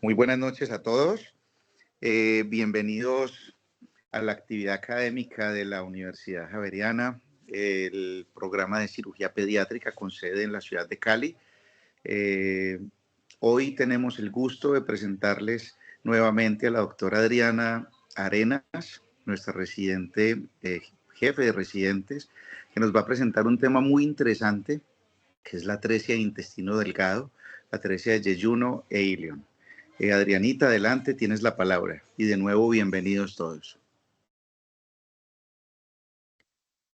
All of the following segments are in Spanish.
Muy buenas noches a todos. Bienvenidos a la actividad académica de la Universidad Javeriana, el programa de cirugía pediátrica con sede en la ciudad de Cali. Hoy tenemos el gusto de presentarles nuevamente a la doctora Adriana Arenas, nuestra residente, jefe de residentes, que nos va a presentar un tema muy interesante, que es la atresia de intestino delgado, la atresia de yeyuno e ilion. Adrianita, adelante, tienes la palabra. Y de nuevo, bienvenidos todos.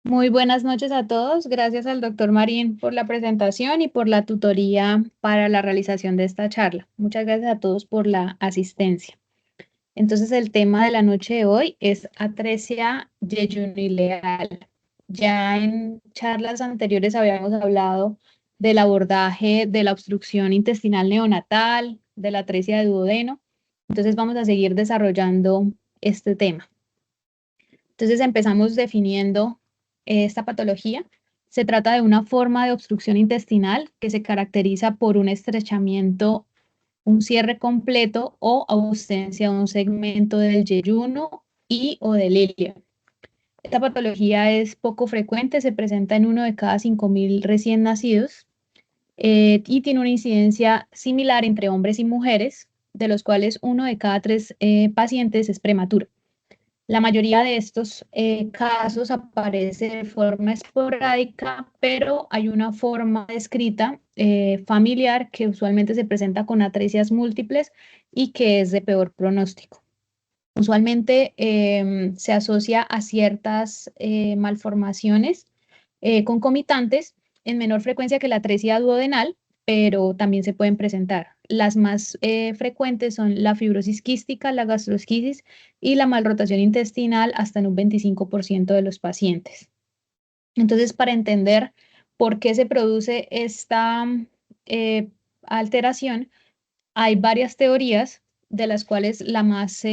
Muy buenas noches a todos. Gracias al doctor Marín por la presentación y por la tutoría para la realización de esta charla. Muchas gracias a todos por la asistencia. Entonces, el tema de la noche de hoy es atresia yeyunileal. Ya en charlas anteriores habíamos hablado del abordaje de la obstrucción intestinal neonatal, de la atresia de duodeno. Entonces, vamos a seguir desarrollando este tema. Entonces empezamos definiendo esta patología. Se trata de una forma de obstrucción intestinal que se caracteriza por un estrechamiento, un cierre completo o ausencia de un segmento del yeyuno y o del ilio. Esta patología es poco frecuente, se presenta en 1 de cada 5.000 recién nacidos y tiene una incidencia similar entre hombres y mujeres, de los cuales 1 de cada 3 pacientes es prematuro. La mayoría de estos casos aparece de forma esporádica, pero hay una forma descrita familiar que usualmente se presenta con atresias múltiples y que es de peor pronóstico. Usualmente se asocia a ciertas malformaciones concomitantes en menor frecuencia que la atresia duodenal, pero también se pueden presentar. Las más frecuentes son la fibrosis quística, la gastrosquisis y la malrotación intestinal hasta en un 25% de los pacientes. Entonces, para entender por qué se produce esta alteración, hay varias teorías de las cuales la más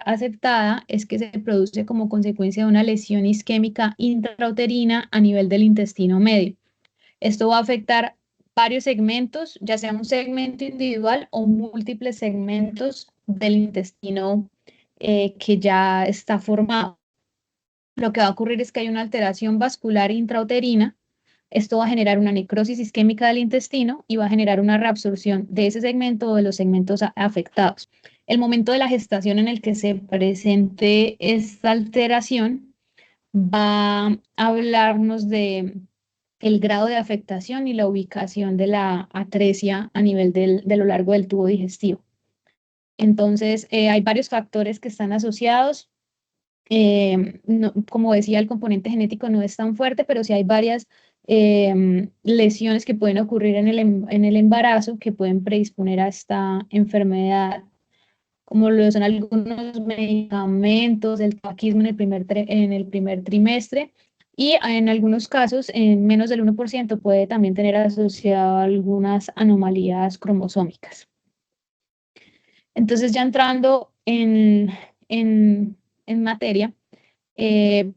aceptada es que se produce como consecuencia de una lesión isquémica intrauterina a nivel del intestino medio. Esto va a afectar varios segmentos, ya sea un segmento individual o múltiples segmentos del intestino que ya está formado. Lo que va a ocurrir es que hay una alteración vascular intrauterina. Esto va a generar una necrosis isquémica del intestino y va a generar una reabsorción de ese segmento o de los segmentos afectados. El momento de la gestación en el que se presente esta alteración va a hablarnos de el grado de afectación y la ubicación de la atresia a nivel de lo largo del tubo digestivo. Entonces, hay varios factores que están asociados. Como decía, el componente genético no es tan fuerte, pero sí hay varias lesiones que pueden ocurrir en el embarazo que pueden predisponer a esta enfermedad, como lo son algunos medicamentos, el tabaquismo en el primer trimestre, y en algunos casos, en menos del 1%, puede también tener asociado algunas anomalías cromosómicas. Entonces, ya entrando en materia,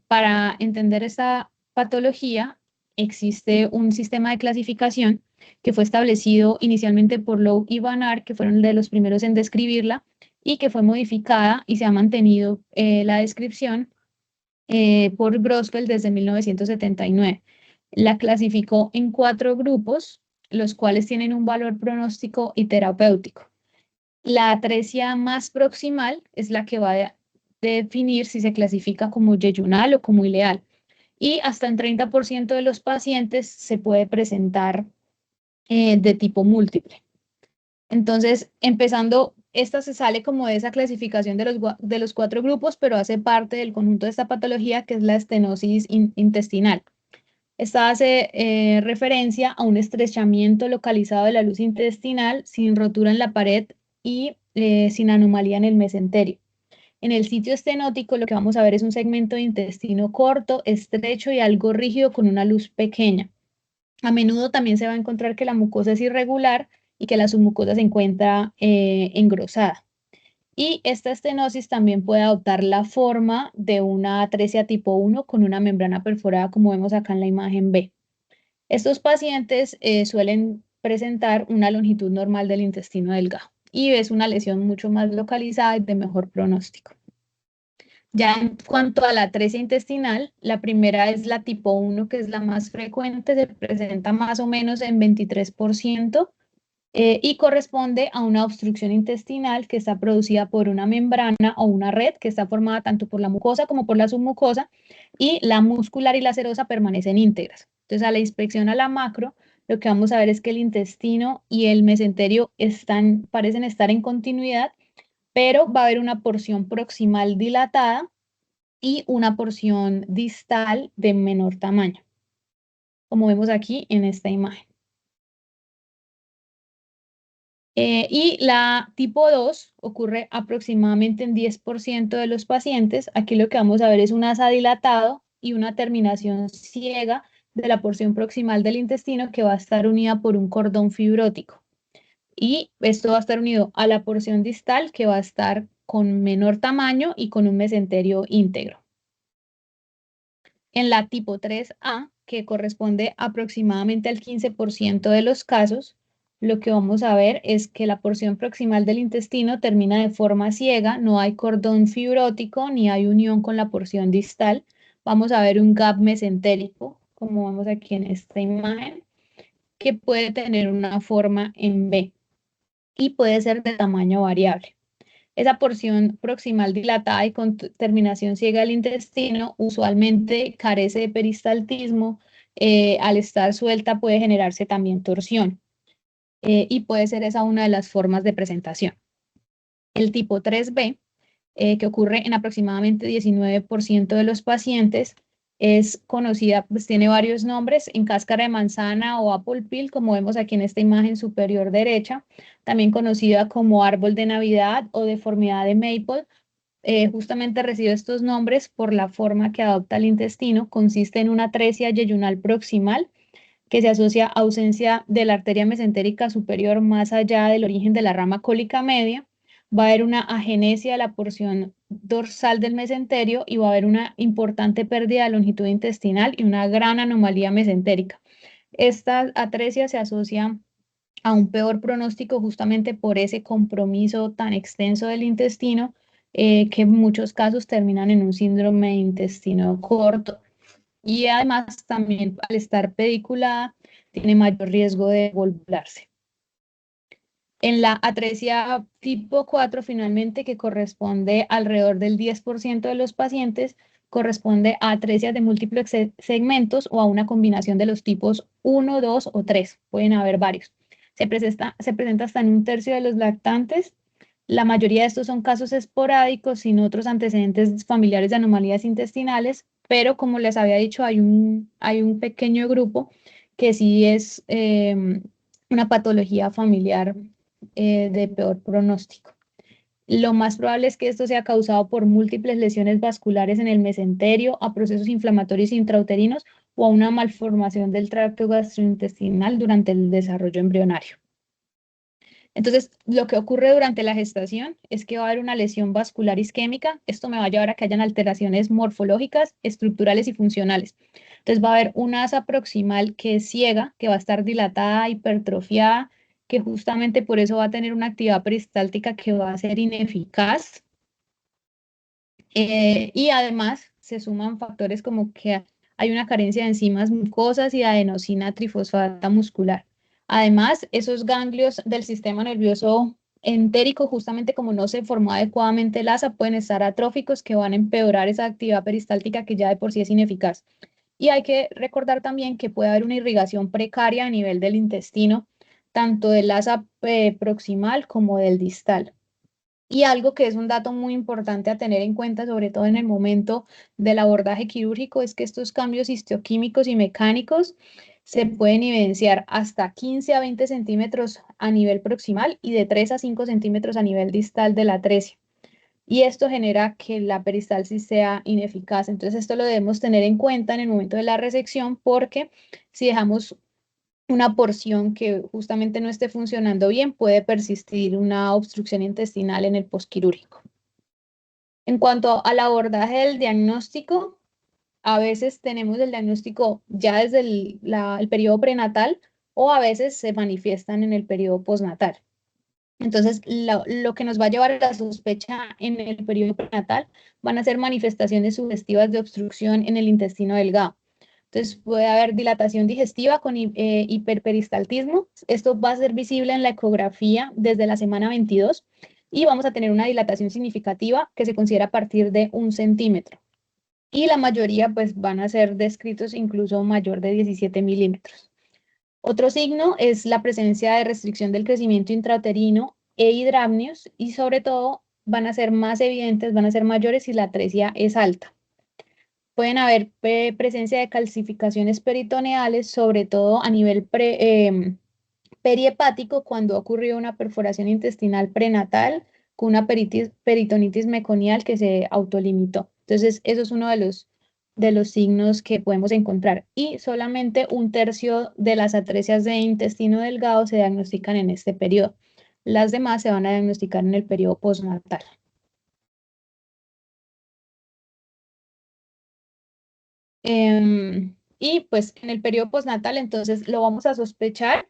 para entender esta patología, existe un sistema de clasificación que fue establecido inicialmente por Lowe y Van Aert, que fueron de los primeros en describirla, y que fue modificada y se ha mantenido la descripción por Grosfeld desde 1979. La clasificó en 4 grupos, los cuales tienen un valor pronóstico y terapéutico. La atresia más proximal es la que va a definir si se clasifica como yeyunal o como ileal. Y hasta en 30% de los pacientes se puede presentar de tipo múltiple. Entonces, empezando, esta se sale como de esa clasificación de los 4 grupos, pero hace parte del conjunto de esta patología que es la estenosis intestinal. Esta hace referencia a un estrechamiento localizado de la luz intestinal sin rotura en la pared y sin anomalía en el mesenterio. En el sitio estenótico lo que vamos a ver es un segmento de intestino corto, estrecho y algo rígido con una luz pequeña. A menudo también se va a encontrar que la mucosa es irregular y que la submucosa se encuentra engrosada. Y esta estenosis también puede adoptar la forma de una atresia tipo 1 con una membrana perforada, como vemos acá en la imagen B. Estos pacientes suelen presentar una longitud normal del intestino delgado. y es una lesión mucho más localizada y de mejor pronóstico. Ya en cuanto a la atresia intestinal, la primera es la tipo 1, que es la más frecuente, se presenta más o menos en 23%, y corresponde a una obstrucción intestinal que está producida por una membrana o una red que está formada tanto por la mucosa como por la submucosa, y la muscular y la serosa permanecen íntegras. Entonces, a la inspección a la macro, lo que vamos a ver es que el intestino y el mesenterio parecen estar en continuidad, pero va a haber una porción proximal dilatada y una porción distal de menor tamaño, como vemos aquí en esta imagen. Y la tipo 2 ocurre aproximadamente en 10% de los pacientes. Aquí lo que vamos a ver es un asa dilatado y una terminación ciega de la porción proximal del intestino que va a estar unida por un cordón fibrótico. Y esto va a estar unido a la porción distal que va a estar con menor tamaño y con un mesenterio íntegro. En la tipo 3A, que corresponde aproximadamente al 15% de los casos, lo que vamos a ver es que la porción proximal del intestino termina de forma ciega, no hay cordón fibrótico ni hay unión con la porción distal. Vamos a ver un gap mesentérico, como vemos aquí en esta imagen, que puede tener una forma en B y puede ser de tamaño variable. Esa porción proximal dilatada y con terminación ciega del intestino usualmente carece de peristaltismo. Al estar suelta puede generarse también torsión, y puede ser esa una de las formas de presentación. El tipo 3B, que ocurre en aproximadamente 19% de los pacientes, es conocida, pues tiene varios nombres: en cáscara de manzana o apple peel, como vemos aquí en esta imagen superior derecha, también conocida como árbol de Navidad o deformidad de Maple. Justamente recibe estos nombres por la forma que adopta el intestino. Consiste en una atresia yeyunal proximal que se asocia a ausencia de la arteria mesentérica superior más allá del origen de la rama cólica media. Va a haber una agenesia de la porción dorsal del mesenterio y va a haber una importante pérdida de longitud intestinal y una gran anomalía mesentérica. Esta atresia se asocia a un peor pronóstico justamente por ese compromiso tan extenso del intestino, que en muchos casos terminan en un síndrome de intestino corto. Y además también al estar pediculada tiene mayor riesgo de volverse. En la atresia tipo 4, finalmente, que corresponde alrededor del 10% de los pacientes, corresponde a atresias de múltiples segmentos o a una combinación de los tipos 1, 2 o 3. Pueden haber varios. Se presenta hasta en un tercio de los lactantes. La mayoría de estos son casos esporádicos sin otros antecedentes familiares de anomalías intestinales, pero como les había dicho, hay un pequeño grupo que sí es una patología familiar de peor pronóstico. Lo más probable es que esto sea causado por múltiples lesiones vasculares en el mesenterio, a procesos inflamatorios intrauterinos o a una malformación del tracto gastrointestinal durante el desarrollo embrionario. Entonces, lo que ocurre durante la gestación es que va a haber una lesión vascular isquémica. Esto me va a llevar a que hayan alteraciones morfológicas, estructurales y funcionales. Entonces, va a haber una asa proximal que es ciega, que va a estar dilatada, hipertrofiada, que justamente por eso va a tener una actividad peristáltica que va a ser ineficaz. Y además se suman factores como que hay una carencia de enzimas mucosas y de adenosina trifosfata muscular. Además, esos ganglios del sistema nervioso entérico, justamente como no se formó adecuadamente el asa, pueden estar atróficos, que van a empeorar esa actividad peristáltica que ya de por sí es ineficaz. Y hay que recordar también que puede haber una irrigación precaria a nivel del intestino, tanto del asa proximal como del distal. Y algo que es un dato muy importante a tener en cuenta, sobre todo en el momento del abordaje quirúrgico, es que estos cambios histoquímicos y mecánicos se pueden evidenciar hasta 15 a 20 centímetros a nivel proximal y de 3 a 5 centímetros a nivel distal de la atresia. Y esto genera que la peristalsis sea ineficaz. Entonces, esto lo debemos tener en cuenta en el momento de la resección, porque si dejamos una porción que justamente no esté funcionando bien, puede persistir una obstrucción intestinal en el posquirúrgico. En cuanto al abordaje del diagnóstico, a veces tenemos el diagnóstico ya desde el periodo prenatal, o a veces se manifiestan en el periodo postnatal. Entonces, lo que nos va a llevar a la sospecha en el periodo prenatal van a ser manifestaciones sugestivas de obstrucción en el intestino delgado. Entonces, puede haber dilatación digestiva con hiperperistaltismo. Esto va a ser visible en la ecografía desde la semana 22 y vamos a tener una dilatación significativa que se considera a partir de 1 centímetro. Y la mayoría pues van a ser descritos incluso mayor de 17 milímetros. Otro signo es la presencia de restricción del crecimiento intrauterino e hidramnios y sobre todo van a ser más evidentes, van a ser mayores si la atresia es alta. Pueden haber presencia de calcificaciones peritoneales, sobre todo a nivel perihepático cuando ha ocurrido una perforación intestinal prenatal con una peritonitis meconial que se autolimitó. Entonces, eso es uno de los signos que podemos encontrar. Y solamente 1/3 de las atresias de intestino delgado se diagnostican en este periodo. Las demás se van a diagnosticar en el periodo postnatal. Y pues en el periodo postnatal, entonces lo vamos a sospechar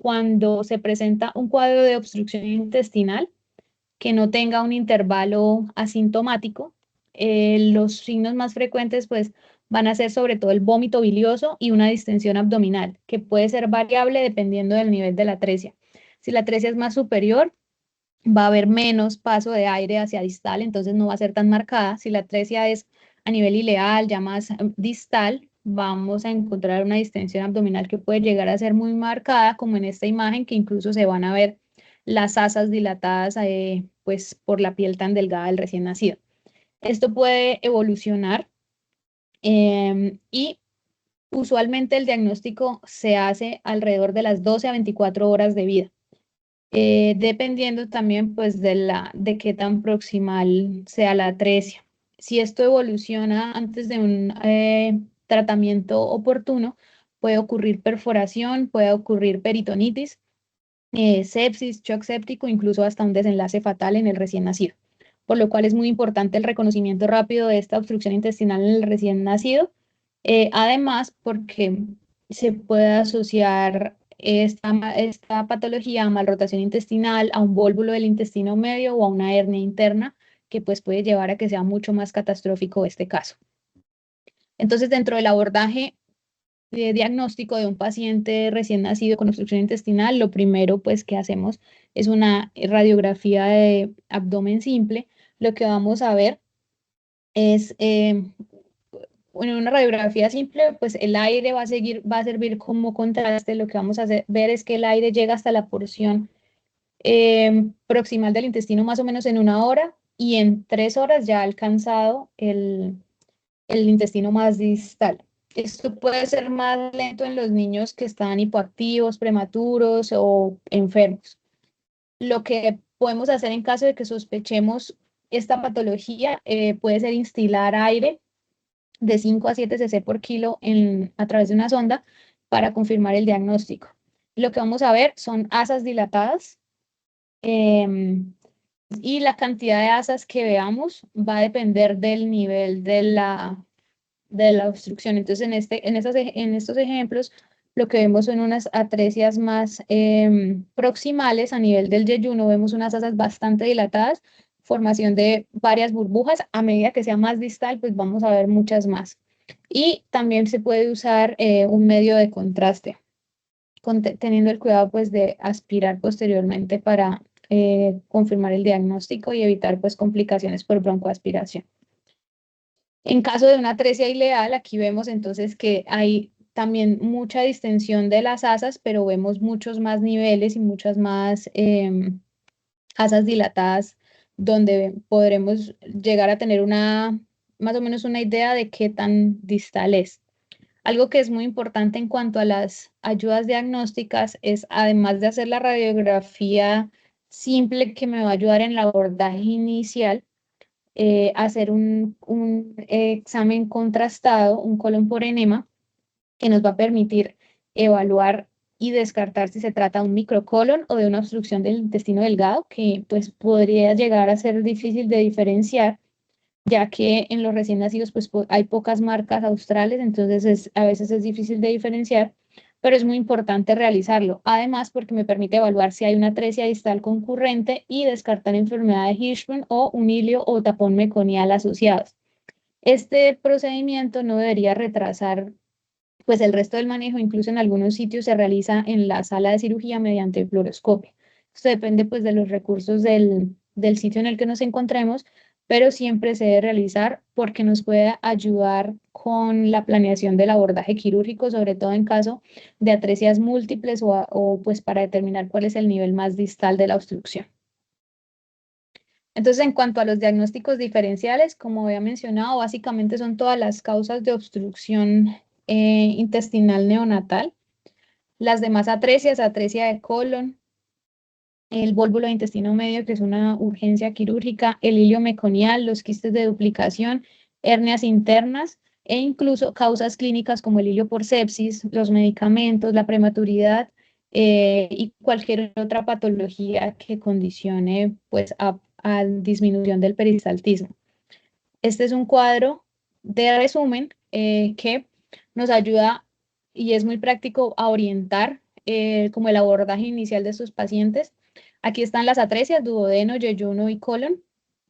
cuando se presenta un cuadro de obstrucción intestinal que no tenga un intervalo asintomático. Los signos más frecuentes pues van a ser sobre todo el vómito bilioso y una distensión abdominal, que puede ser variable dependiendo del nivel de la atresia. Si la atresia es más superior, va a haber menos paso de aire hacia distal, entonces no va a ser tan marcada. Si la atresia es a nivel ileal, ya más distal, vamos a encontrar una distensión abdominal que puede llegar a ser muy marcada, como en esta imagen, que incluso se van a ver las asas dilatadas pues, por la piel tan delgada del recién nacido. Esto puede evolucionar y usualmente el diagnóstico se hace alrededor de las 12 a 24 horas de vida. Dependiendo también pues de qué tan proximal sea la atresia. Si esto evoluciona antes de un tratamiento oportuno, puede ocurrir perforación, puede ocurrir peritonitis, sepsis, shock séptico, incluso hasta un desenlace fatal en el recién nacido. Por lo cual es muy importante el reconocimiento rápido de esta obstrucción intestinal en el recién nacido, además porque se puede asociar esta patología a malrotación intestinal, a un vólvulo del intestino medio o a una hernia interna, que pues puede llevar a que sea mucho más catastrófico este caso. Entonces, dentro del abordaje de diagnóstico de un paciente recién nacido con obstrucción intestinal, lo primero pues que hacemos es una radiografía de abdomen simple. Lo que vamos a ver es, en una radiografía simple, pues el aire va a servir como contraste. Lo que vamos a ver es que el aire llega hasta la porción proximal del intestino más o menos en 1 hora y en 3 horas ya ha alcanzado el intestino más distal. Esto puede ser más lento en los niños que están hipoactivos, prematuros o enfermos. Lo que podemos hacer en caso de que sospechemos esta patología puede ser instilar aire de 5 a 7 cc por kilo a través de una sonda para confirmar el diagnóstico. Lo que vamos a ver son asas dilatadas y la cantidad de asas que veamos va a depender del nivel de la obstrucción. Entonces, en estos ejemplos, lo que vemos son unas atresias más proximales a nivel del yeyuno. Vemos unas asas bastante dilatadas, formación de varias burbujas. A medida que sea más distal, pues vamos a ver muchas más. Y también se puede usar un medio de contraste, teniendo el cuidado pues de aspirar posteriormente para confirmar el diagnóstico y evitar pues complicaciones por broncoaspiración. En caso de una atresia ileal, aquí vemos entonces que hay también mucha distensión de las asas, pero vemos muchos más niveles y muchas más asas dilatadas, donde podremos llegar a tener más o menos una idea de qué tan distal es. Algo que es muy importante en cuanto a las ayudas diagnósticas es, además de hacer la radiografía simple que me va a ayudar en el abordaje inicial, hacer un examen contrastado, un colon por enema, que nos va a permitir evaluar y descartar si se trata de un microcolon o de una obstrucción del intestino delgado, que pues podría llegar a ser difícil de diferenciar, ya que en los recién nacidos pues hay pocas marcas australes, entonces a veces es difícil de diferenciar, pero es muy importante realizarlo. Además, porque me permite evaluar si hay una atresia distal concurrente y descartar enfermedad de Hirschsprung o un hilio o tapón meconial asociados. Este procedimiento no debería retrasar pues el resto del manejo, incluso en algunos sitios se realiza en la sala de cirugía mediante fluoroscopio. Esto depende pues de los recursos del sitio en el que nos encontremos, pero siempre se debe realizar porque nos puede ayudar con la planeación del abordaje quirúrgico, sobre todo en caso de atresias múltiples o pues para determinar cuál es el nivel más distal de la obstrucción. Entonces, en cuanto a los diagnósticos diferenciales, como había mencionado, básicamente son todas las causas de obstrucción intestinal neonatal, las demás atresias, atresia de colon, el vólvulo de intestino medio, que es una urgencia quirúrgica, el hilio meconial, los quistes de duplicación, hernias internas e incluso causas clínicas como el hilio por sepsis, los medicamentos, la prematuridad y cualquier otra patología que condicione pues a disminución del peristaltismo. Este es un cuadro de resumen que nos ayuda y es muy práctico a orientar como el abordaje inicial de estos pacientes. Aquí están las atresias, duodeno, yeyuno y colon.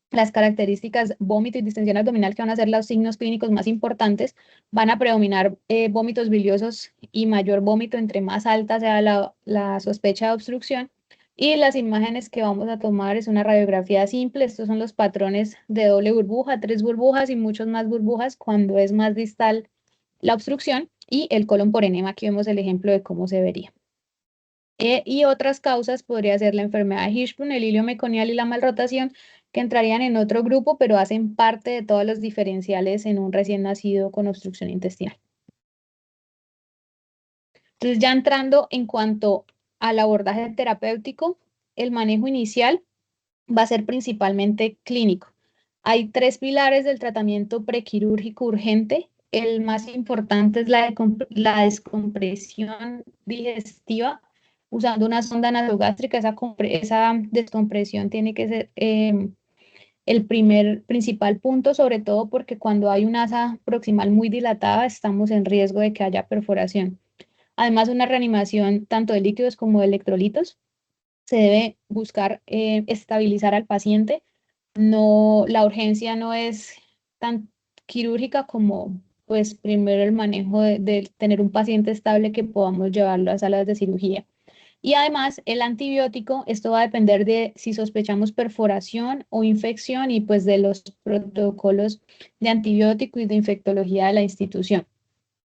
Las características vómito y distensión abdominal, que van a ser los signos clínicos más importantes, van a predominar vómitos biliosos y mayor vómito entre más alta sea la sospecha de obstrucción. Y las imágenes que vamos a tomar es una radiografía simple. Estos son los patrones de doble burbuja, 3 burbujas y muchos más burbujas cuando es más distal la obstrucción, y el colon por enema. Aquí vemos el ejemplo de cómo se vería. Y otras causas podría ser la enfermedad de Hirschsprung, el hilio meconial y la malrotación, que entrarían en otro grupo, pero hacen parte de todos los diferenciales en un recién nacido con obstrucción intestinal. Entonces, ya entrando en cuanto al abordaje terapéutico, el manejo inicial va a ser principalmente clínico. Hay 3 pilares del tratamiento prequirúrgico urgente. El más importante es la descompresión digestiva usando una sonda nasogástrica. Esa descompresión tiene que ser el principal punto, sobre todo porque cuando hay una asa proximal muy dilatada estamos en riesgo de que haya perforación. Además, una reanimación tanto de líquidos como de electrolitos. Se debe buscar estabilizar al paciente. No, la urgencia no es tan quirúrgica como pues primero el manejo de tener un paciente estable que podamos llevarlo a salas de cirugía. Y además el antibiótico, esto va a depender de si sospechamos perforación o infección y pues de los protocolos de antibiótico y de infectología de la institución.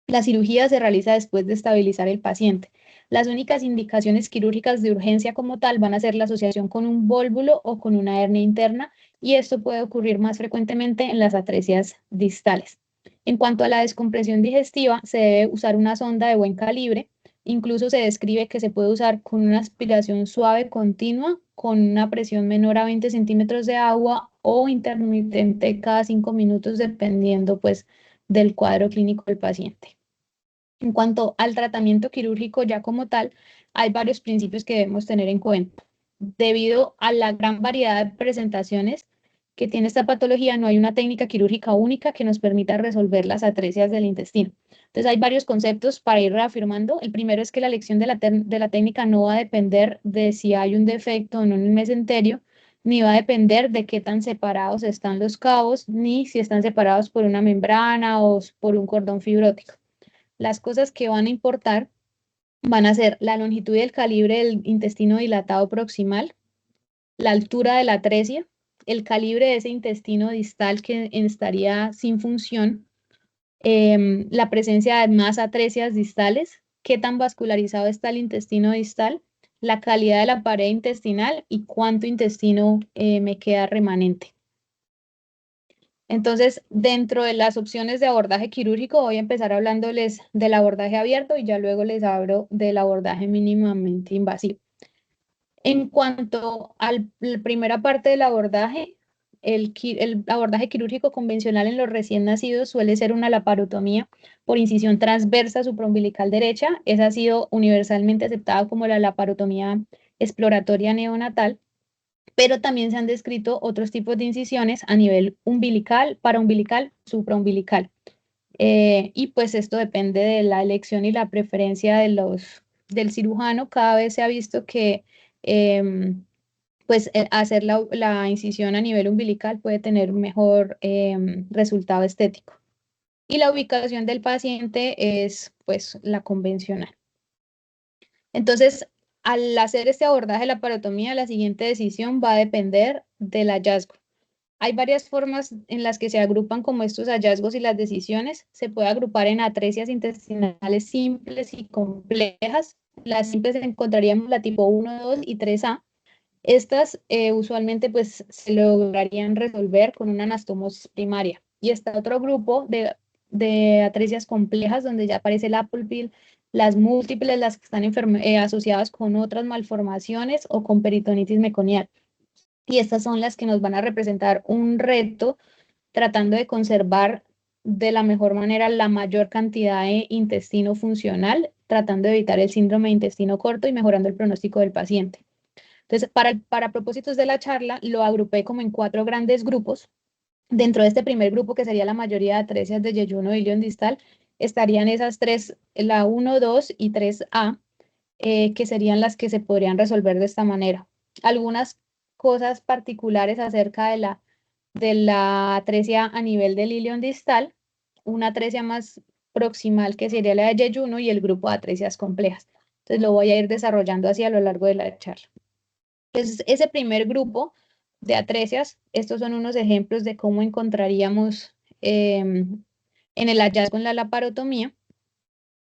La cirugía se realiza después de estabilizar el paciente. Las únicas indicaciones quirúrgicas de urgencia como tal van a ser la asociación con un vólvulo o con una hernia interna, y esto puede ocurrir más frecuentemente en las atresias distales. En cuanto a la descompresión digestiva, se debe usar una sonda de buen calibre. Incluso se describe que se puede usar con una aspiración suave continua, con una presión menor a 20 centímetros de agua o intermitente cada 5 minutos, dependiendo pues del cuadro clínico del paciente. En cuanto al tratamiento quirúrgico ya como tal, hay varios principios que debemos tener en cuenta. Debido a la gran variedad de presentaciones que tiene esta patología, no hay una técnica quirúrgica única que nos permita resolver las atresias del intestino. Entonces, hay varios conceptos para ir reafirmando. El primero es que la elección de la técnica no va a depender de si hay un defecto o no en el mesenterio, ni va a depender de qué tan separados están los cabos, ni si están separados por una membrana o por un cordón fibrótico. Las cosas que van a importar van a ser la longitud y el calibre del intestino dilatado proximal, la altura de la atresia, el calibre de ese intestino distal que estaría sin función, la presencia de más atresias distales, qué tan vascularizado está el intestino distal, la calidad de la pared intestinal y cuánto intestino me queda remanente. Entonces, dentro de las opciones de abordaje quirúrgico, voy a empezar hablándoles del abordaje abierto y ya luego les hablo del abordaje mínimamente invasivo. En cuanto a la primera parte del abordaje, el abordaje quirúrgico convencional en los recién nacidos suele ser una laparotomía por incisión transversa supraumbilical derecha. Esa ha sido universalmente aceptada como la laparotomía exploratoria neonatal, pero también se han descrito otros tipos de incisiones a nivel umbilical, paraumbilical, supraumbilical. Y pues esto depende de la elección y la preferencia del cirujano. Cada vez se ha visto que pues hacer la incisión a nivel umbilical puede tener un mejor resultado estético. Y la ubicación del paciente es pues la convencional. Entonces, al hacer este abordaje de la parotomía, la siguiente decisión va a depender del hallazgo. Hay varias formas en las que se agrupan como estos hallazgos y las decisiones. Se puede agrupar en atresias intestinales simples y complejas. Las simples encontraríamos la tipo 1, 2 y 3A. Estas usualmente pues se lograrían resolver con una anastomosis primaria. Y está otro grupo de atresias complejas donde ya aparece el apple pill, las múltiples, las que están asociadas con otras malformaciones o con peritonitis meconial. Y estas son las que nos van a representar un reto tratando de conservar de la mejor manera la mayor cantidad de intestino funcional, tratando de evitar el síndrome de intestino corto y mejorando el pronóstico del paciente. Entonces, para propósitos de la charla, lo agrupé como en 4 grandes grupos. Dentro de este primer grupo, que sería la mayoría de atresias de yeyuno y ilion distal, estarían esas 3, la 1, 2 y 3A, que serían las que se podrían resolver de esta manera. Algunas cosas particulares acerca de la atresia a nivel del ilion distal, una atresia más proximal que sería la de yeyuno y el grupo de atresias complejas. Entonces lo voy a ir desarrollando así a lo largo de la charla. Entonces, ese primer grupo de atresias, estos son unos ejemplos de cómo encontraríamos en el hallazgo en la laparotomía.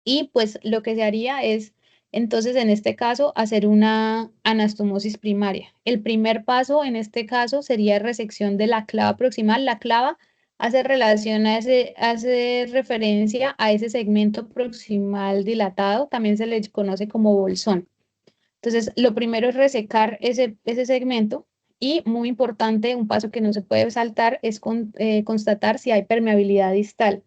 Y pues lo que se haría es, entonces en este caso, hacer una anastomosis primaria. El primer paso en este caso sería resección de la clava proximal. La clava hace relación hace referencia a ese segmento proximal dilatado, también se le conoce como bolsón. Entonces, lo primero es resecar ese segmento y muy importante, un paso que no se puede saltar es constatar si hay permeabilidad distal.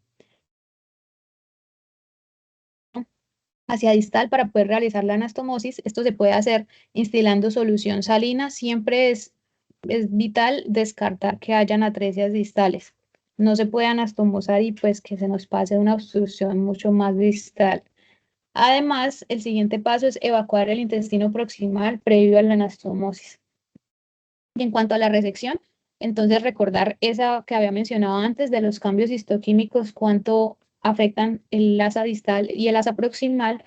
Hacia distal para poder realizar la anastomosis. Esto se puede hacer instilando solución salina. Siempre es vital descartar que hayan atresias distales. No se puede anastomosar y pues que se nos pase una obstrucción mucho más distal. Además, el siguiente paso es evacuar el intestino proximal previo a la anastomosis. Y en cuanto a la resección, entonces recordar esa que había mencionado antes de los cambios histoquímicos, cuánto afectan el asa distal y el asa proximal,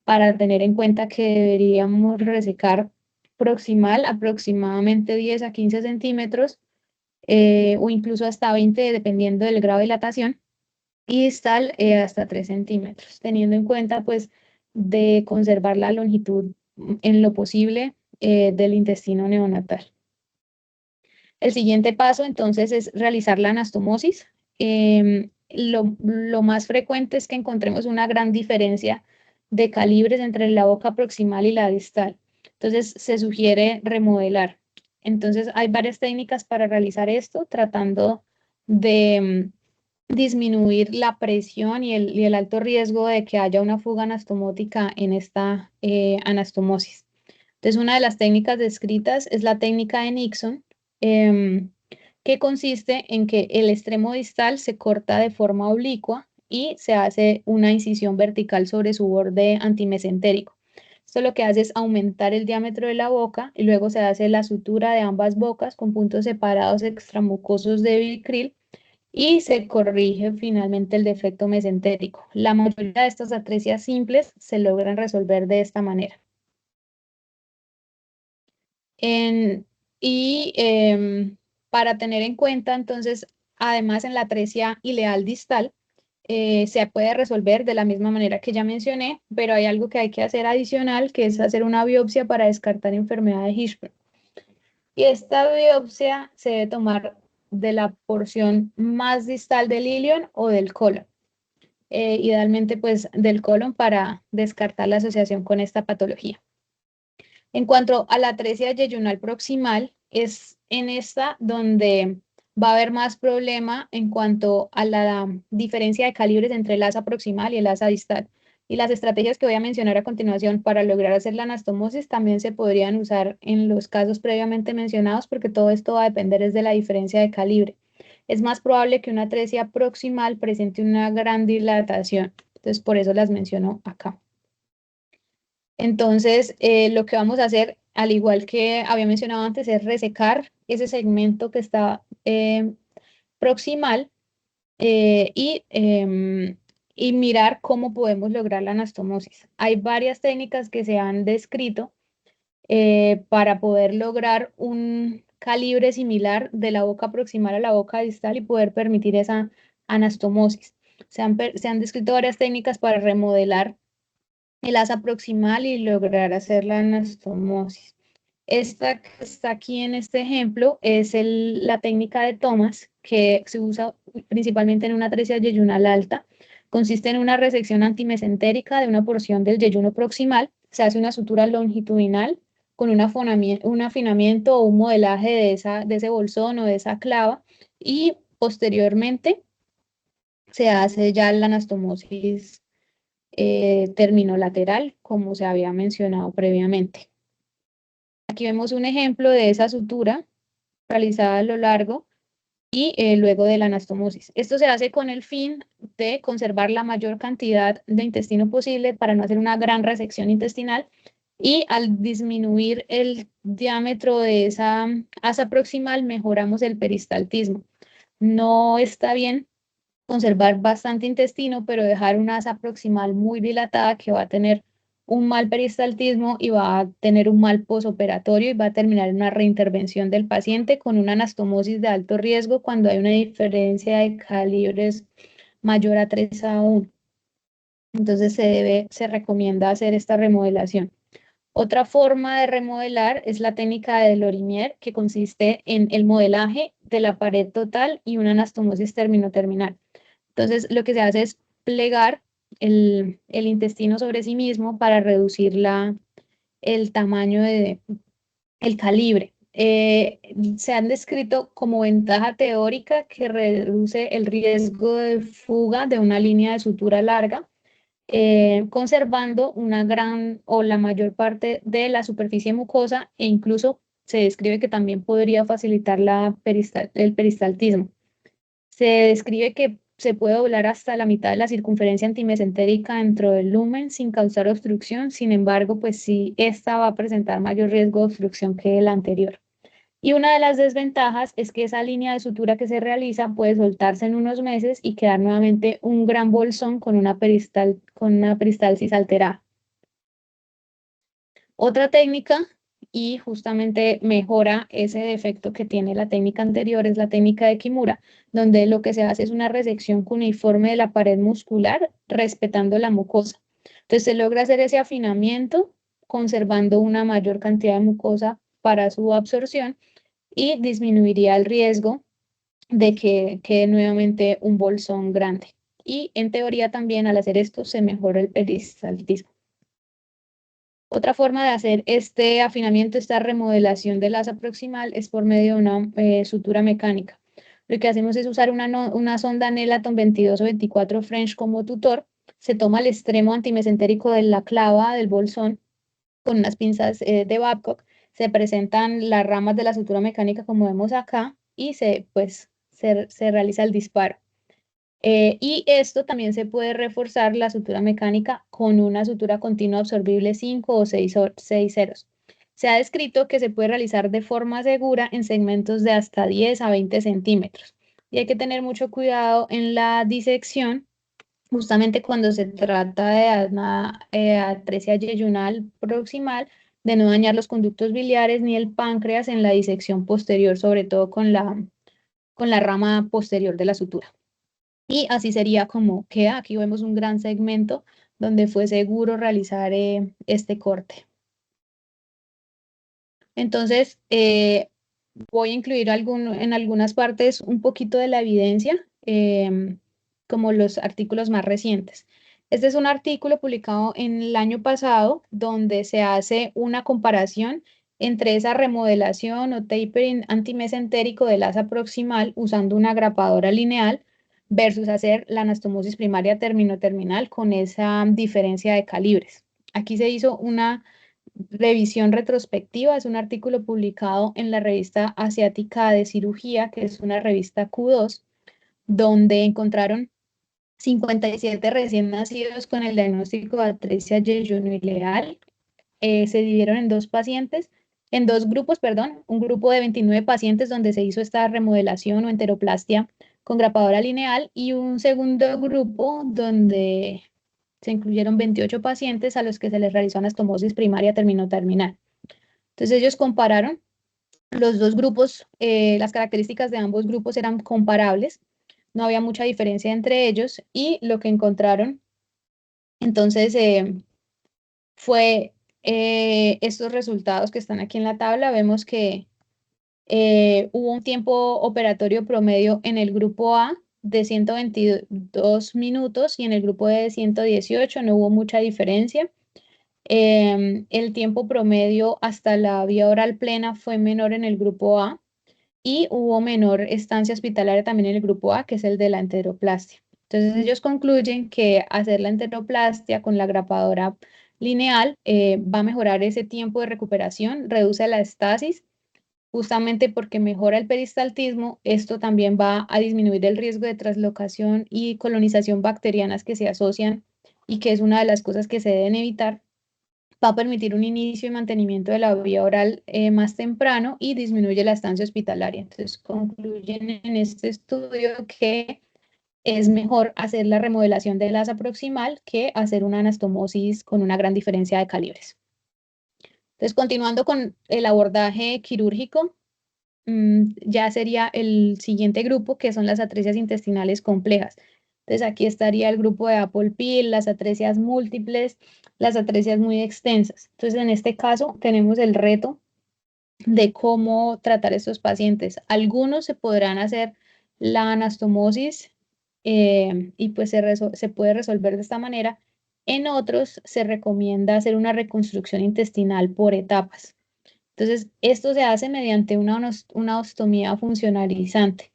para tener en cuenta que deberíamos resecar proximal aproximadamente 10 a 15 centímetros o incluso hasta 20 dependiendo del grado de dilatación, y distal hasta 3 centímetros, teniendo en cuenta pues de conservar la longitud en lo posible del intestino neonatal. El siguiente paso entonces es realizar la anastomosis. Lo más frecuente es que encontremos una gran diferencia de calibres entre la boca proximal y la distal. Entonces se sugiere remodelar. Entonces hay varias técnicas para realizar esto, tratando de disminuir la presión y el alto riesgo de que haya una fuga anastomótica en esta anastomosis. Entonces, una de las técnicas descritas es la técnica de Nixon, em, que consiste en que el extremo distal se corta de forma oblicua y se hace una incisión vertical sobre su borde antimesentérico. Esto lo que hace es aumentar el diámetro de la boca y luego se hace la sutura de ambas bocas con puntos separados extramucosos de Bicryl y se corrige finalmente el defecto mesentérico. La mayoría de estas atresias simples se logran resolver de esta manera. En- y para tener en cuenta, entonces, además en la atresia ileal distal, se puede resolver de la misma manera que ya mencioné, pero hay algo que hay que hacer adicional, que es hacer una biopsia para descartar enfermedad de Hirschsprung. Y esta biopsia se debe tomar de la porción más distal del ilion o del colon. Idealmente, pues, del colon para descartar la asociación con esta patología. En cuanto a la atresia yeyunal proximal, es en esta donde va a haber más problema en cuanto a la diferencia de calibres entre el asa proximal y el asa distal. Y las estrategias que voy a mencionar a continuación para lograr hacer la anastomosis también se podrían usar en los casos previamente mencionados, porque todo esto va a depender de la diferencia de calibre. es más probable que una atresia proximal presente una gran dilatación. Entonces, por eso las menciono acá. Entonces, lo que vamos a hacer, al igual que había mencionado antes, es resecar ese segmento que está proximal eh, y, em, y mirar cómo podemos lograr la anastomosis. Hay varias técnicas que se han descrito para poder lograr un calibre similar de la boca proximal a la boca distal y poder permitir esa anastomosis. Se han descrito varias técnicas para remodelar el asa proximal y lograr hacer la anastomosis. Esta que está aquí en este ejemplo es la técnica de Thomas, que se usa principalmente en una atresia yeyunal alta. Consiste en una resección antimesentérica de una porción del yeyuno proximal. Se hace una sutura longitudinal con un afinamiento o un modelaje de ese bolsón o de esa clava y posteriormente se hace ya la anastomosis terminolateral, como se había mencionado previamente. Aquí vemos un ejemplo de esa sutura realizada a lo largo y luego de la anastomosis. Esto se hace con el fin de conservar la mayor cantidad de intestino posible para no hacer una gran resección intestinal y al disminuir el diámetro de esa asa proximal mejoramos el peristaltismo. No está bien conservar bastante intestino, pero dejar una asa proximal muy dilatada que va a tener un mal peristaltismo y va a tener un mal posoperatorio y va a terminar en una reintervención del paciente con una anastomosis de alto riesgo cuando hay una diferencia de calibres mayor a 3:1. Entonces se recomienda hacer esta remodelación. Otra forma de remodelar es la técnica de Lorimier, que consiste en el modelaje de la pared total y una anastomosis termino-terminal. Entonces, lo que se hace es plegar el intestino sobre sí mismo para reducir el tamaño el calibre. Se han descrito como ventaja teórica que reduce el riesgo de fuga de una línea de sutura larga, conservando una gran o la mayor parte de la superficie mucosa e incluso se describe que también podría facilitar el peristaltismo. Se describe que se puede doblar hasta la mitad de la circunferencia antimesentérica dentro del lumen sin causar obstrucción. Sin embargo, pues sí, esta va a presentar mayor riesgo de obstrucción que la anterior. Y una de las desventajas es que esa línea de sutura que se realiza puede soltarse en unos meses y quedar nuevamente un gran bolsón con una peristalsis alterada. Otra técnica, y justamente mejora ese defecto que tiene la técnica anterior, es la técnica de Kimura, donde lo que se hace es una resección cuneiforme de la pared muscular, respetando la mucosa. Entonces se logra hacer ese afinamiento, conservando una mayor cantidad de mucosa para su absorción y disminuiría el riesgo de que quede nuevamente un bolsón grande. Y en teoría también al hacer esto se mejora el peristaltismo. Otra forma de hacer este afinamiento, esta remodelación del asa proximal es por medio de una sutura mecánica. Lo que hacemos es usar una sonda Nelaton 22 o 24 French como tutor. Se toma el extremo antimesentérico de la clava del bolsón con unas pinzas de Babcock. Se presentan las ramas de la sutura mecánica como vemos acá y se realiza el disparo. Y esto también se puede reforzar la sutura mecánica con una sutura continua absorbible 5 o 6 ceros. Se ha descrito que se puede realizar de forma segura en segmentos de hasta 10 a 20 centímetros. Y hay que tener mucho cuidado en la disección, justamente cuando se trata de una atresia yeyunal proximal, de no dañar los conductos biliares ni el páncreas en la disección posterior, sobre todo con la rama posterior de la sutura. Y así sería como queda. Aquí vemos un gran segmento donde fue seguro realizar este corte. Entonces, voy a incluir en algunas partes un poquito de la evidencia, como los artículos más recientes. Este es un artículo publicado en el año pasado donde se hace una comparación entre esa remodelación o tapering antimesentérico del asa proximal usando una grapadora lineal versus hacer la anastomosis primaria terminal con esa diferencia de calibres. Aquí se hizo revisión retrospectiva, es un artículo publicado en la revista asiática de cirugía, que es una revista Q2, donde encontraron 57 recién nacidos con el diagnóstico de atresia yeyuno-ileal. Se dividieron en dos grupos, perdón, un grupo de 29 pacientes donde se hizo esta remodelación o enteroplastia con grapadora lineal y un segundo grupo donde se incluyeron 28 pacientes a los que se les realizó anastomosis primaria terminal. Entonces ellos compararon los dos grupos, las características de ambos grupos eran comparables, no había mucha diferencia entre ellos y lo que encontraron entonces fue estos resultados que están aquí en la tabla. Vemos que hubo un tiempo operatorio promedio en el grupo A de 122 minutos y en el grupo B de 118, no hubo mucha diferencia. El tiempo promedio hasta la vía oral plena fue menor en el grupo A y hubo menor estancia hospitalaria también en el grupo A, que es el de la enteroplastia. Entonces ellos concluyen que hacer la enteroplastia con la grapadora lineal va a mejorar ese tiempo de recuperación, reduce la estasis, justamente porque mejora el peristaltismo. Esto también va a disminuir el riesgo de traslocación y colonización bacterianas que se asocian y que es una de las cosas que se deben evitar. Va a permitir un inicio y mantenimiento de la vía oral más temprano y disminuye la estancia hospitalaria. Entonces, concluyen en este estudio que es mejor hacer la remodelación del asa proximal que hacer una anastomosis con una gran diferencia de calibres. Entonces, continuando con el abordaje quirúrgico, ya sería el siguiente grupo, que son las atresias intestinales complejas. Entonces aquí estaría el grupo de Apple-Pill, las atresias múltiples, las atresias muy extensas. Entonces en este caso tenemos el reto de cómo tratar a estos pacientes. Algunos se podrán hacer la anastomosis y pues se puede resolver de esta manera. En otros se recomienda hacer una reconstrucción intestinal por etapas. Entonces, esto se hace mediante una ostomía funcionalizante.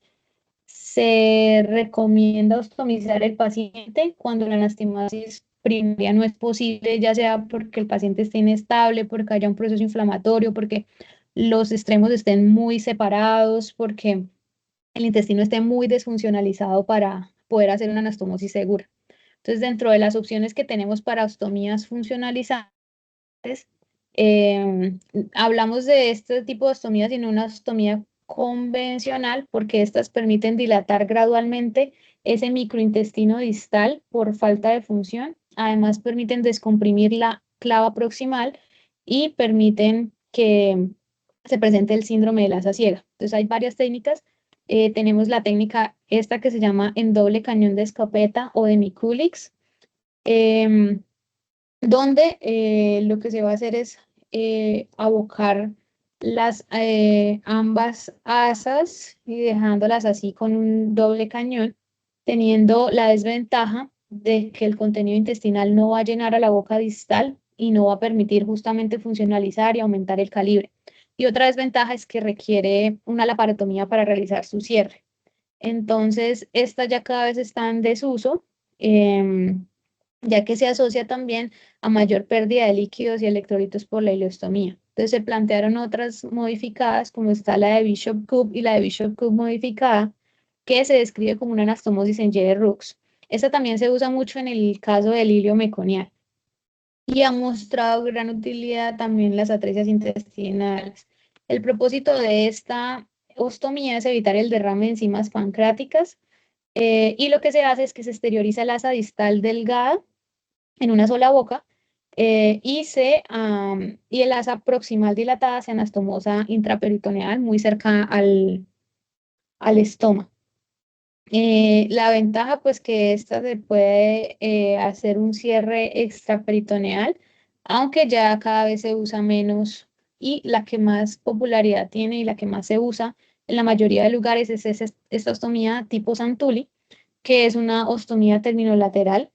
Se recomienda ostomizar el paciente cuando la anastomosis primaria no es posible, ya sea porque el paciente esté inestable, porque haya un proceso inflamatorio, porque los extremos estén muy separados, porque el intestino esté muy desfuncionalizado para poder hacer una anastomosis segura. Entonces, dentro de las opciones que tenemos para ostomías funcionalizantes, eh, hablamos de este tipo de ostomías y no una ostomía convencional porque estas permiten dilatar gradualmente ese microintestino distal por falta de función. Además, permiten descomprimir la clava proximal y permiten que se presente el síndrome de la asa ciega. Entonces, hay varias técnicas. Tenemos la técnica esta que se llama en doble cañón de escopeta o de Mikulix. Donde lo que se va a hacer es abocar ambas asas y dejándolas así con un doble cañón, teniendo la desventaja de que el contenido intestinal no va a llenar a la boca distal y no va a permitir justamente funcionalizar y aumentar el calibre. Y otra desventaja es que requiere una laparotomía para realizar su cierre. Entonces, estas ya cada vez están en desuso. Ya que se asocia también a mayor pérdida de líquidos y electrolitos por la ileostomía. Entonces se plantearon otras modificadas, como está la de Bishop-Koop y la de Bishop-Koop modificada, que se describe como una anastomosis en Y de Rux. Esta también se usa mucho en el caso del hilio meconial y ha mostrado gran utilidad también en las atresias intestinales. El propósito de esta ostomía es evitar el derrame de enzimas pancreáticas y lo que se hace es que se exterioriza el asa distal delgada en una sola boca y el asa proximal dilatada se anastomosa intraperitoneal muy cerca al estómago. La ventaja pues que esta se puede hacer un cierre extraperitoneal, aunque ya cada vez se usa menos y la que más popularidad tiene y la que más se usa en la mayoría de lugares es esta ostomía tipo Santulli, que es una ostomía terminolateral.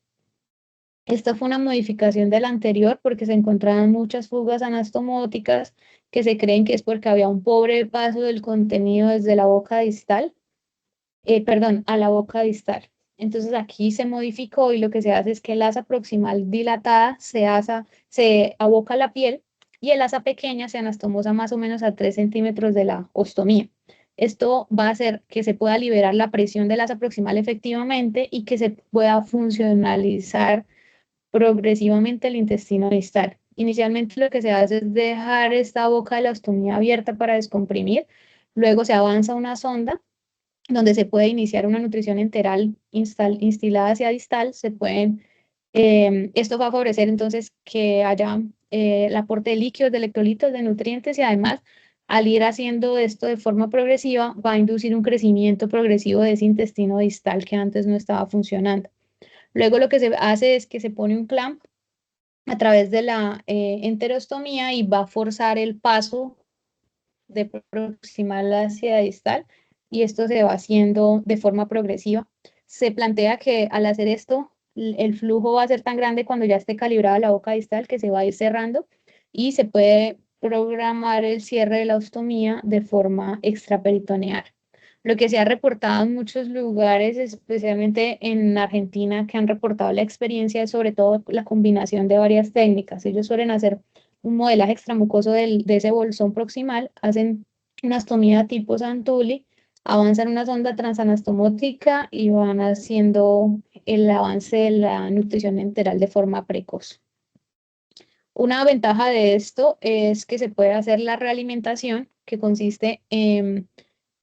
Esta fue una modificación de la anterior porque se encontraban muchas fugas anastomóticas que se creen que es porque había un pobre paso del contenido desde la boca distal, perdón, a la boca distal. Entonces aquí se modificó y lo que se hace es que el asa proximal dilatada se aboca a la piel y el asa pequeña se anastomosa más o menos a 3 centímetros de la ostomía. Esto va a hacer que se pueda liberar la presión del asa proximal efectivamente y que se pueda funcionalizar progresivamente el intestino distal. Inicialmente lo que se hace es dejar esta boca de la ostomía abierta para descomprimir, luego se avanza una sonda donde se puede iniciar una nutrición enteral instilada hacia distal, esto va a favorecer entonces que haya el aporte de líquidos, de electrolitos, de nutrientes y además al ir haciendo esto de forma progresiva va a inducir un crecimiento progresivo de ese intestino distal que antes no estaba funcionando. Luego lo que se hace es que se pone un clamp a través de la enterostomía y va a forzar el paso de proximal hacia distal y esto se va haciendo de forma progresiva. Se plantea que al hacer esto, el flujo va a ser tan grande cuando ya esté calibrada la boca distal que se va a ir cerrando y se puede programar el cierre de la ostomía de forma extraperitoneal. Lo que se ha reportado en muchos lugares, especialmente en Argentina, que han reportado la experiencia es sobre todo la combinación de varias técnicas. Ellos suelen hacer un modelaje extramucoso de ese bolsón proximal, hacen una ostomía tipo Santulli, avanzan una sonda transanastomótica y van haciendo el avance de la nutrición enteral de forma precoz. Una ventaja de esto es que se puede hacer la realimentación, que consiste en,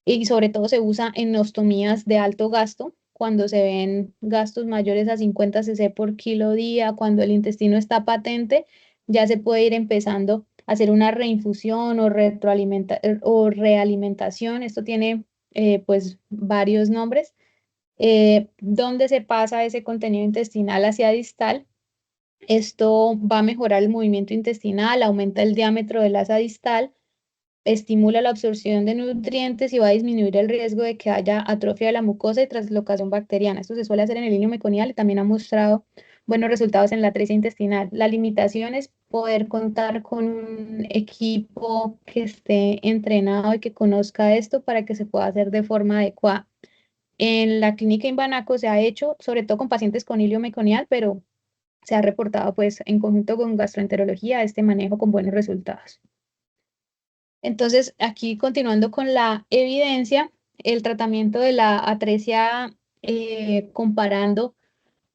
y sobre todo se usa en ostomías de alto gasto, cuando se ven gastos mayores a 50 cc por kilo día, cuando el intestino está patente, ya se puede ir empezando a hacer una reinfusión o realimentación. Esto tiene pues varios nombres, donde se pasa ese contenido intestinal hacia distal. Esto va a mejorar el movimiento intestinal, aumenta el diámetro del asa distal, estimula la absorción de nutrientes y va a disminuir el riesgo de que haya atrofia de la mucosa y translocación bacteriana. Esto se suele hacer en el ileum meconial y también ha mostrado buenos resultados en la atresia intestinal. La limitación es poder contar con un equipo que esté entrenado y que conozca esto para que se pueda hacer de forma adecuada. En la clínica Inbanaco se ha hecho, sobre todo con pacientes con ileum meconial, pero se ha reportado pues en conjunto con gastroenterología este manejo con buenos resultados. Entonces, aquí continuando con la evidencia, el tratamiento de la atresia comparando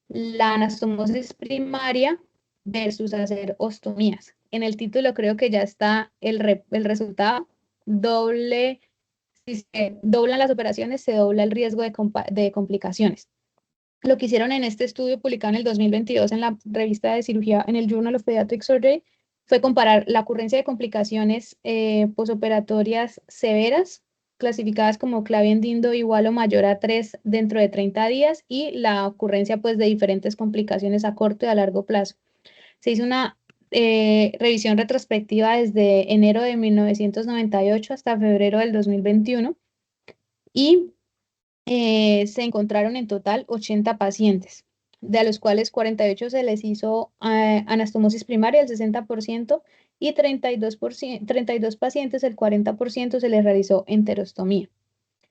la anastomosis primaria versus hacer ostomías. En el título creo que ya está el resultado. Si se doblan las operaciones, se dobla el riesgo de complicaciones. Lo que hicieron en este estudio publicado en el 2022 en la revista de cirugía, en el Journal of Pediatric Surgery, fue comparar la ocurrencia de complicaciones posoperatorias severas, clasificadas como Clavien-Dindo igual o mayor a 3 dentro de 30 días, y la ocurrencia pues, de diferentes complicaciones a corto y a largo plazo. Se hizo una revisión retrospectiva desde enero de 1998 hasta febrero del 2021 y se encontraron en total 80 pacientes, de los cuales 48 se les hizo anastomosis primaria, el 60%, y 32 pacientes, el 40%, se les realizó enterostomía.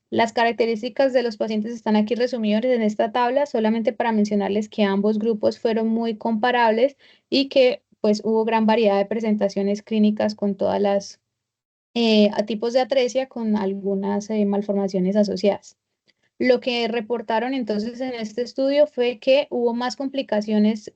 Las características de los pacientes están aquí resumidas en esta tabla, solamente para mencionarles que ambos grupos fueron muy comparables y que pues hubo gran variedad de presentaciones clínicas con todas las tipos de atresia con algunas malformaciones asociadas. Lo que reportaron entonces en este estudio fue que hubo más complicaciones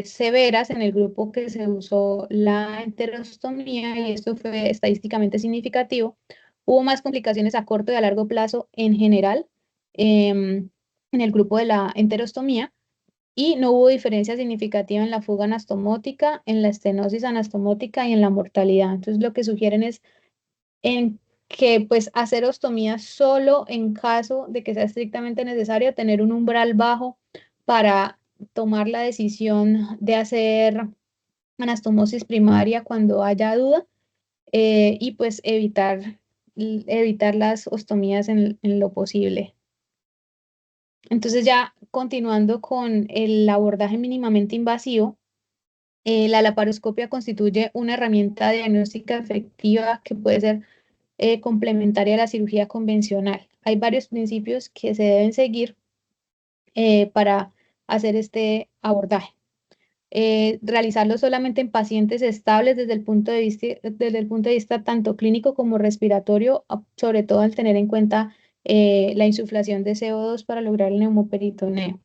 severas en el grupo que se usó la enterostomía y esto fue estadísticamente significativo. Hubo más complicaciones a corto y a largo plazo en general en el grupo de la enterostomía y no hubo diferencia significativa en la fuga anastomótica, en la estenosis anastomótica y en la mortalidad. Entonces lo que sugieren es en que pues hacer ostomía solo en caso de que sea estrictamente necesario, tener un umbral bajo para tomar la decisión de hacer anastomosis primaria cuando haya duda y pues evitar las ostomías en lo posible. Entonces ya continuando con el abordaje mínimamente invasivo, la laparoscopia constituye una herramienta diagnóstica efectiva que puede ser complementaria a la cirugía convencional. Hay varios principios que se deben seguir para hacer este abordaje. realizarlo solamente en pacientes estables desde el punto de vista tanto clínico como respiratorio, sobre todo al tener en cuenta la insuflación de CO2 para lograr el neumoperitoneo.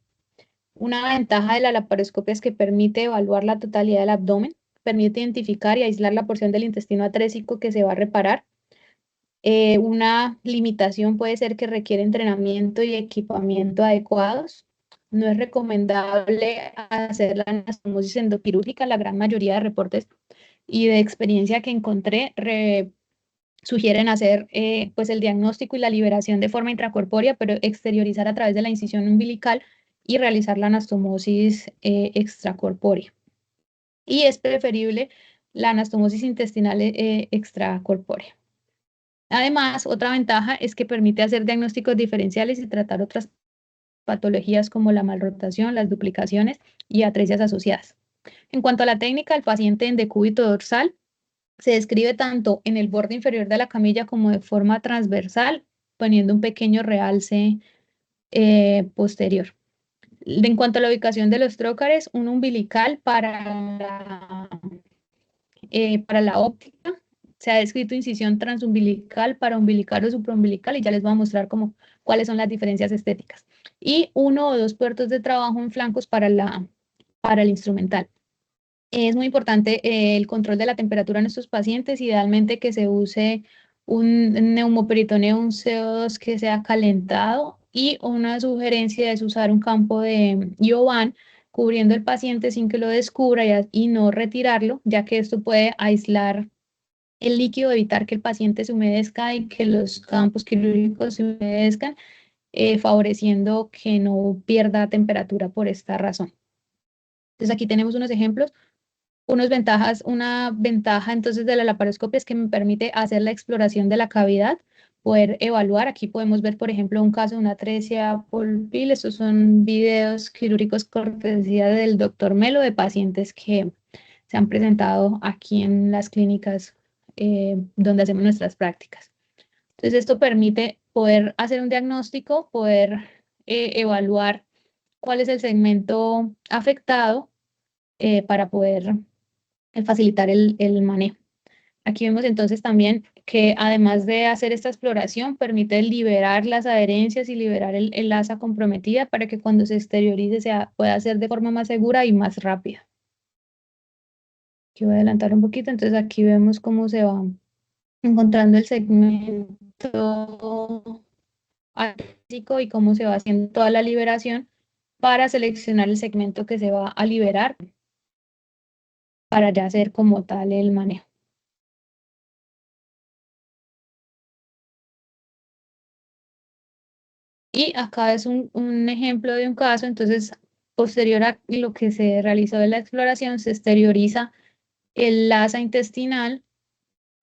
Una ventaja de la laparoscopia es que permite evaluar la totalidad del abdomen, permite identificar y aislar la porción del intestino atrésico que se va a reparar. Una limitación puede ser que requiere entrenamiento y equipamiento adecuados. No es recomendable hacer la anastomosis endoquirúrgica. La gran mayoría de reportes y de experiencia que encontré sugieren hacer pues el diagnóstico y la liberación de forma intracorpórea, pero exteriorizar a través de la incisión umbilical y realizar la anastomosis extracorpórea. Y es preferible la anastomosis intestinal extracorpórea. Además, otra ventaja es que permite hacer diagnósticos diferenciales y tratar otras patologías como la malrotación, las duplicaciones y atresias asociadas. En cuanto a la técnica, el paciente en decúbito dorsal se describe tanto en el borde inferior de la camilla como de forma transversal, poniendo un pequeño realce posterior. En cuanto a la ubicación de los trócares, un umbilical para la óptica. Se ha descrito incisión transumbilical, paraumbilical o supraumbilical y ya les voy a mostrar cuáles son las diferencias estéticas. Y 1 o 2 puertos de trabajo en flancos para el instrumental. Es muy importante el control de la temperatura en estos pacientes, idealmente que se use un neumoperitoneo, un CO2 que sea calentado, y una sugerencia es usar un campo de Iovan cubriendo el paciente sin que lo descubra y no retirarlo, ya que esto puede aislar el líquido, evitar que el paciente se humedezca y que los campos quirúrgicos se humedezcan, favoreciendo que no pierda temperatura por esta razón. Entonces aquí tenemos unos ejemplos. Una ventaja entonces de la laparoscopia es que me permite hacer la exploración de la cavidad, poder evaluar. Aquí podemos ver, por ejemplo, un caso de una atresia polpil. Estos son videos quirúrgicos cortesía del doctor Melo de pacientes que se han presentado aquí en las clínicas donde hacemos nuestras prácticas. Entonces esto permite poder hacer un diagnóstico, poder evaluar cuál es el segmento afectado para poder facilitar el manejo. Aquí vemos entonces también que además de hacer esta exploración, permite liberar las adherencias y liberar el asa comprometida para que cuando se exteriorice pueda hacer de forma más segura y más rápida. Aquí voy a adelantar un poquito, entonces aquí vemos cómo se va encontrando el segmento artístico y cómo se va haciendo toda la liberación para seleccionar el segmento que se va a liberar para ya hacer como tal el manejo. Y acá es un ejemplo de un caso, entonces posterior a lo que se realizó de la exploración, se exterioriza el asa intestinal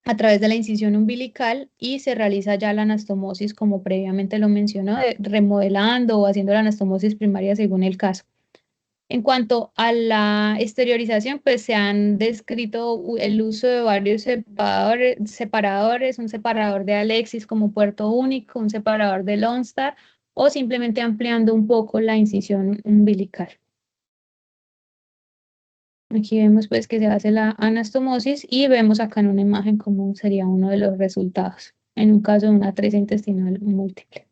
a través de la incisión umbilical y se realiza ya la anastomosis como previamente lo mencionó, remodelando o haciendo la anastomosis primaria según el caso. En cuanto a la exteriorización, pues se han descrito el uso de varios separadores, un separador de Alexis como puerto único, un separador de Lone Star o simplemente ampliando un poco la incisión umbilical. Aquí vemos pues que se hace la anastomosis y vemos acá en una imagen cómo sería uno de los resultados en un caso de una atresia intestinal múltiple.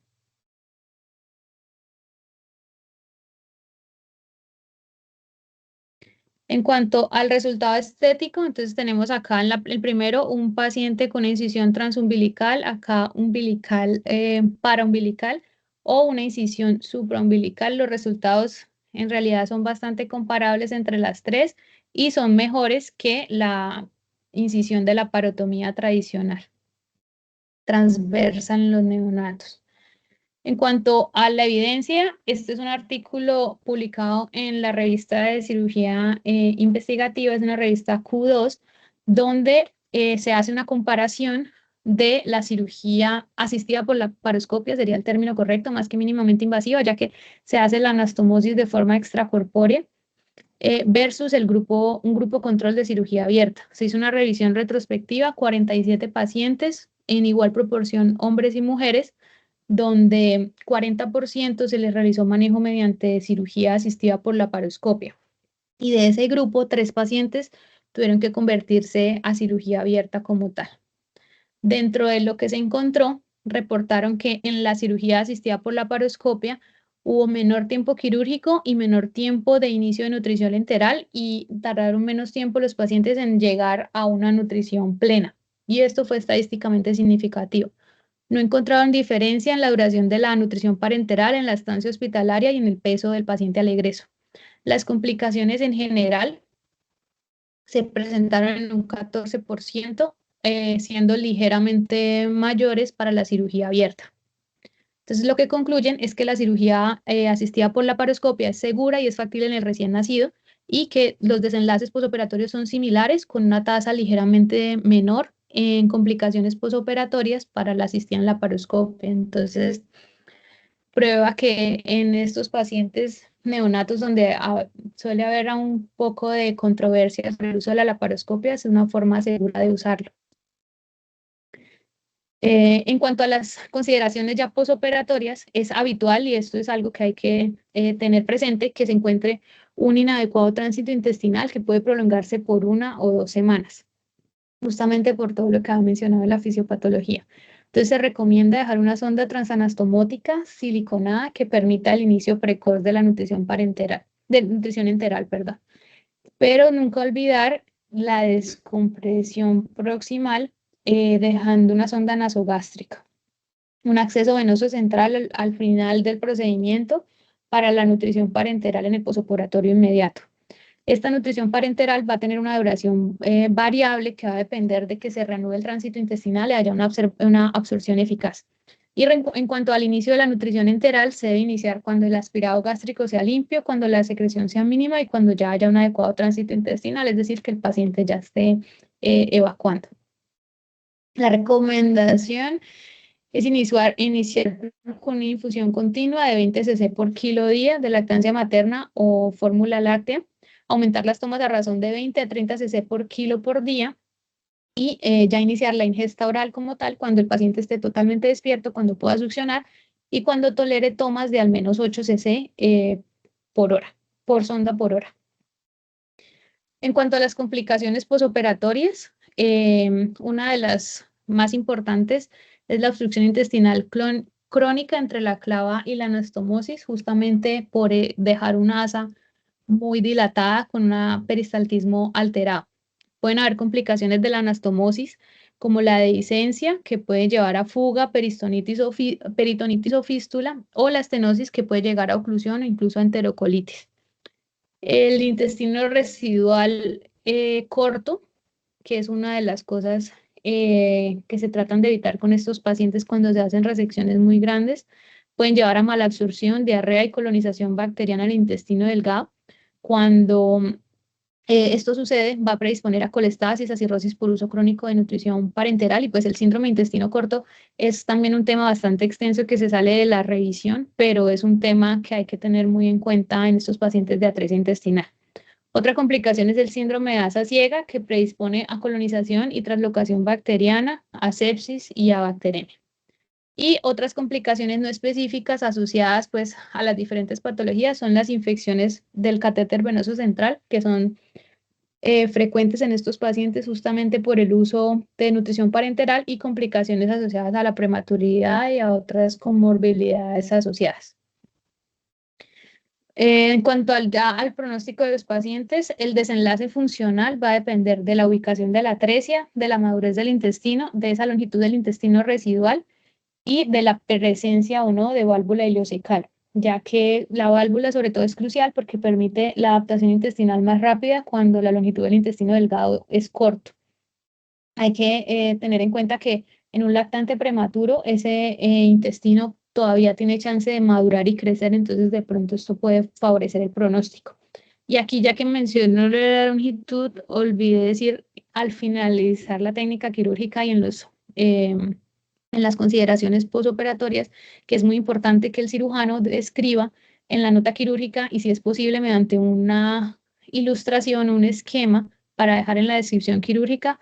En cuanto al resultado estético, entonces tenemos acá en el primero un paciente con incisión transumbilical, acá umbilical, paraumbilical o una incisión supraumbilical. Los resultados en realidad son bastante comparables entre las tres y son mejores que la incisión de la parotomía tradicional, transversa en los neonatos. En cuanto a la evidencia, este es un artículo publicado en la revista de cirugía investigativa, es una revista Q2, donde se hace una comparación de la cirugía asistida por la laparoscopia, sería el término correcto, más que mínimamente invasiva, ya que se hace la anastomosis de forma extracorpórea, versus un grupo control de cirugía abierta. Se hizo una revisión retrospectiva, 47 pacientes en igual proporción hombres y mujeres, donde 40% se les realizó manejo mediante cirugía asistida por laparoscopia. y de ese grupo, 3 pacientes tuvieron que convertirse a cirugía abierta como tal. Dentro de lo que se encontró, reportaron que en la cirugía asistida por laparoscopia hubo menor tiempo quirúrgico y menor tiempo de inicio de nutrición enteral y tardaron menos tiempo los pacientes en llegar a una nutrición plena. Y esto fue estadísticamente significativo. No encontraron diferencia en la duración de la nutrición parenteral, en la estancia hospitalaria y en el peso del paciente al egreso. Las complicaciones en general se presentaron en un 14%, siendo ligeramente mayores para la cirugía abierta. Entonces, lo que concluyen es que la cirugía asistida por laparoscopia es segura y es factible en el recién nacido y que los desenlaces posoperatorios son similares con una tasa ligeramente menor en complicaciones posoperatorias para la asistida en laparoscopia. Entonces, prueba que en estos pacientes neonatos donde suele haber un poco de controversia sobre el uso de la laparoscopia, es una forma segura de usarlo. En cuanto a las consideraciones ya posoperatorias, es habitual, y esto es algo que hay que tener presente, que se encuentre un inadecuado tránsito intestinal que puede prolongarse por 1 o 2 semanas, justamente por todo lo que ha mencionado en la fisiopatología. Entonces se recomienda dejar una sonda transanastomótica siliconada que permita el inicio precoz de la nutrición parenteral, de nutrición enteral, perdón. Pero nunca olvidar la descompresión proximal, dejando una sonda nasogástrica, un acceso venoso central al final del procedimiento para la nutrición parenteral en el posoperatorio inmediato. Esta nutrición parenteral va a tener una duración variable que va a depender de que se reanude el tránsito intestinal y haya una absorción eficaz. Y en cuanto al inicio de la nutrición enteral, se debe iniciar cuando el aspirado gástrico sea limpio, cuando la secreción sea mínima y cuando ya haya un adecuado tránsito intestinal, es decir, que el paciente ya esté evacuando. La recomendación es iniciar con una infusión continua de 20 cc por kilo día de lactancia materna o fórmula láctea, aumentar las tomas a razón de 20 a 30 cc por kilo por día y ya iniciar la ingesta oral como tal cuando el paciente esté totalmente despierto, cuando pueda succionar y cuando tolere tomas de al menos 8 cc por hora, por sonda por hora. En cuanto a las complicaciones posoperatorias, una de las más importantes es la obstrucción intestinal crónica entre la clava y la anastomosis, justamente por dejar una asa muy dilatada con un peristaltismo alterado. Pueden haber complicaciones de la anastomosis, como la dehiscencia, que puede llevar a fuga, peritonitis o fístula, o la estenosis, que puede llegar a oclusión o incluso a enterocolitis. El intestino residual corto, que es una de las cosas que se tratan de evitar con estos pacientes cuando se hacen resecciones muy grandes, pueden llevar a malabsorción, diarrea y colonización bacteriana al intestino delgado. Cuando esto sucede, va a predisponer a colestasis, a cirrosis por uso crónico de nutrición parenteral y pues el síndrome de intestino corto es también un tema bastante extenso que se sale de la revisión, pero es un tema que hay que tener muy en cuenta en estos pacientes de atresia intestinal. Otra complicación es el síndrome de asa ciega que predispone a colonización y translocación bacteriana, a sepsis y a bacteremia. Y otras complicaciones no específicas asociadas pues a las diferentes patologías son las infecciones del catéter venoso central, que son frecuentes en estos pacientes justamente por el uso de nutrición parenteral y complicaciones asociadas a la prematuridad y a otras comorbilidades asociadas. En cuanto al pronóstico de los pacientes, el desenlace funcional va a depender de la ubicación de la atresia, de la madurez del intestino, de esa longitud del intestino residual y de la presencia o no de válvula ileocecal, ya que la válvula sobre todo es crucial porque permite la adaptación intestinal más rápida cuando la longitud del intestino delgado es corto. Hay que tener en cuenta que en un lactante prematuro ese intestino todavía tiene chance de madurar y crecer, entonces de pronto esto puede favorecer el pronóstico. Y aquí, ya que menciono la longitud, olvidé decir al finalizar la técnica quirúrgica y en las consideraciones posoperatorias, que es muy importante que el cirujano describa en la nota quirúrgica y si es posible mediante una ilustración, un esquema para dejar en la descripción quirúrgica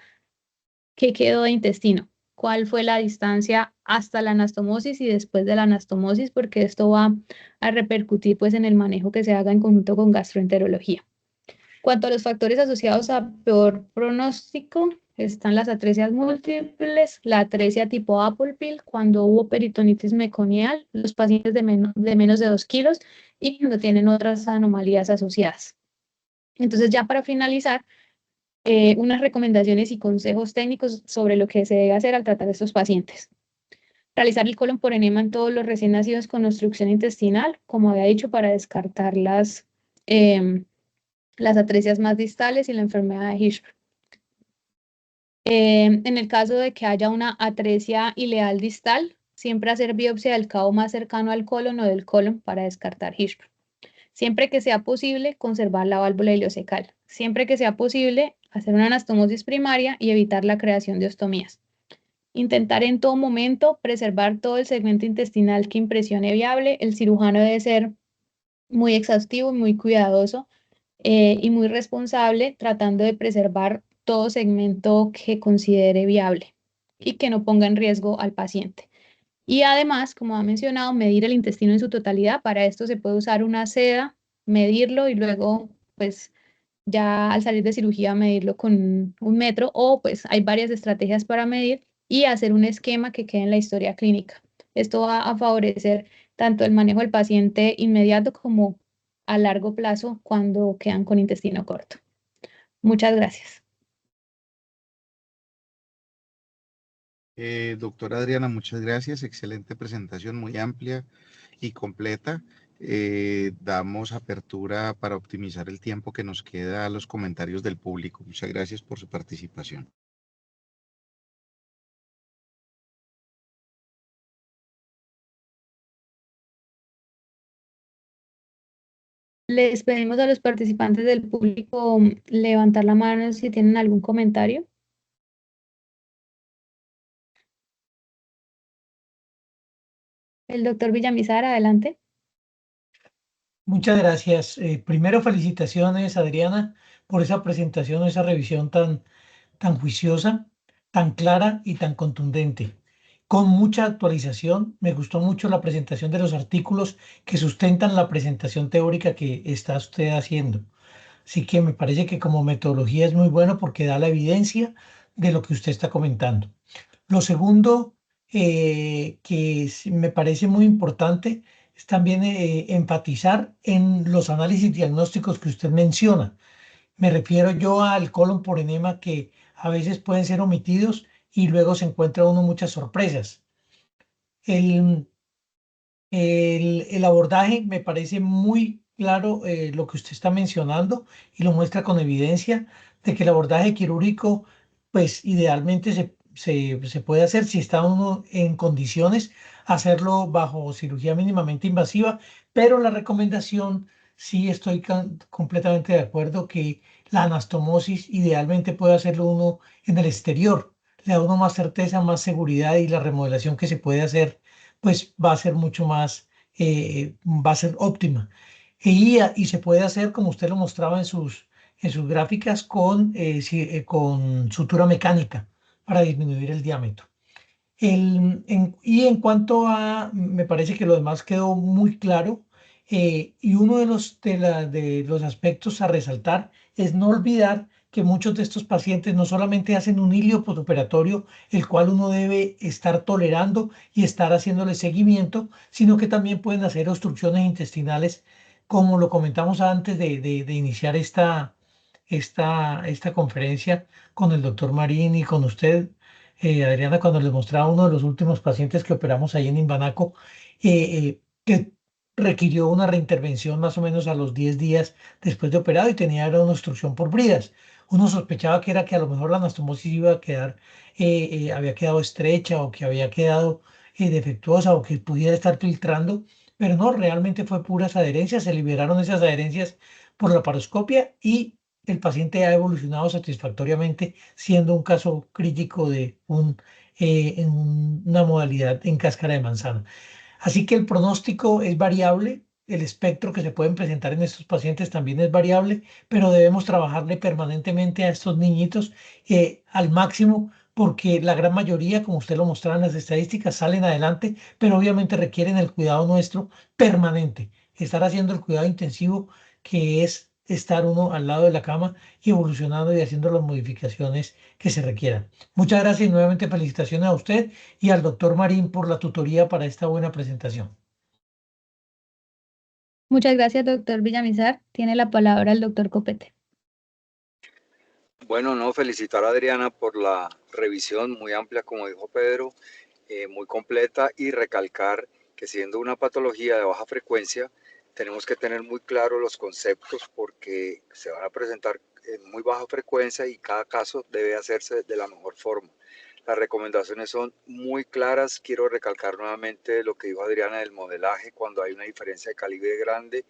qué quedó de intestino, cuál fue la distancia hasta la anastomosis y después de la anastomosis, porque esto va a repercutir pues en el manejo que se haga en conjunto con gastroenterología. Cuanto a los factores asociados a peor pronóstico, están las atresias múltiples, la atresia tipo Apple-Pill, cuando hubo peritonitis meconial, los pacientes de menos de 2 kilos y cuando tienen otras anomalías asociadas. Entonces, ya para finalizar, unas recomendaciones y consejos técnicos sobre lo que se debe hacer al tratar a estos pacientes. Realizar el colon por enema en todos los recién nacidos con obstrucción intestinal, como había dicho, para descartar las atresias más distales y la enfermedad de Hirschsprung. En el caso de que haya una atresia ileal distal, siempre hacer biopsia del cabo más cercano al colon o del colon para descartar Hirschsprung. Siempre que sea posible, conservar la válvula ileocecal. Siempre que sea posible, hacer una anastomosis primaria y evitar la creación de ostomías. Intentar en todo momento preservar todo el segmento intestinal que impresione viable. El cirujano debe ser muy exhaustivo y muy cuidadoso y muy responsable, tratando de preservar todo segmento que considere viable y que no ponga en riesgo al paciente. Y además, como ha mencionado, medir el intestino en su totalidad. Para esto se puede usar una seda, medirlo y luego, pues, ya al salir de cirugía, medirlo con un metro o pues hay varias estrategias para medir y hacer un esquema que quede en la historia clínica. Esto va a favorecer tanto el manejo del paciente inmediato como a largo plazo cuando quedan con intestino corto. Muchas gracias. Doctora Adriana, muchas gracias. Excelente presentación, muy amplia y completa. Damos apertura para optimizar el tiempo que nos queda a los comentarios del público. Muchas gracias por su participación. Les pedimos a los participantes del público levantar la mano si tienen algún comentario. El doctor Villamizar, adelante. Muchas gracias. Primero, felicitaciones, Adriana, por esa presentación, esa revisión tan juiciosa, tan clara y tan contundente. Con mucha actualización, me gustó mucho la presentación de los artículos que sustentan la presentación teórica que está usted haciendo. Así que me parece que como metodología es muy bueno porque da la evidencia de lo que usted está comentando. Lo segundo, me parece muy importante, es también enfatizar en los análisis diagnósticos que usted menciona. Me refiero yo al colon por enema que a veces pueden ser omitidos y luego se encuentra uno muchas sorpresas. El, el abordaje me parece muy claro lo que usted está mencionando y lo muestra con evidencia de que el abordaje quirúrgico, pues idealmente se puede hacer si está uno en condiciones, hacerlo bajo cirugía mínimamente invasiva, pero la recomendación, sí estoy completamente de acuerdo que la anastomosis idealmente puede hacerlo uno en el exterior. Le da a uno más certeza, más seguridad y la remodelación que se puede hacer pues va a ser mucho más, va a ser óptima. Y se puede hacer, como usted lo mostraba en sus gráficas, con sutura mecánica para disminuir el diámetro. Y en cuanto a, me parece que lo demás quedó muy claro, y uno de los aspectos a resaltar es no olvidar que muchos de estos pacientes no solamente hacen un hilio postoperatorio, el cual uno debe estar tolerando y estar haciéndole seguimiento, sino que también pueden hacer obstrucciones intestinales, como lo comentamos antes de iniciar esta conferencia con el doctor Marín y con usted, Adriana, cuando les mostraba uno de los últimos pacientes que operamos ahí en Imbanaco, que requirió una reintervención más o menos a los 10 días después de operado y tenía era una obstrucción por bridas. Uno sospechaba que era que a lo mejor la anastomosis iba a quedar, había quedado estrecha o que había quedado defectuosa o que pudiera estar filtrando, pero no, realmente fue puras adherencias, se liberaron esas adherencias por la paroscopia y el paciente ha evolucionado satisfactoriamente, siendo un caso crítico de una modalidad en cáscara de manzana. Así que el pronóstico es variable, el espectro que se pueden presentar en estos pacientes también es variable, pero debemos trabajarle permanentemente a estos niñitos al máximo porque la gran mayoría, como usted lo mostraba en las estadísticas, salen adelante, pero obviamente requieren el cuidado nuestro permanente, estar haciendo el cuidado intensivo que es estar uno al lado de la cama y evolucionando y haciendo las modificaciones que se requieran. Muchas gracias y nuevamente felicitaciones a usted y al doctor Marín por la tutoría para esta buena presentación. Muchas gracias, doctor Villamizar. Tiene la palabra el doctor Copete. Bueno, no, felicitar a Adriana por la revisión muy amplia, como dijo Pedro, muy completa, y recalcar que siendo una patología de baja frecuencia, tenemos que tener muy claros los conceptos porque se van a presentar en muy baja frecuencia y cada caso debe hacerse de la mejor forma. Las recomendaciones son muy claras. Quiero recalcar nuevamente lo que dijo Adriana del modelaje. Cuando hay una diferencia de calibre grande,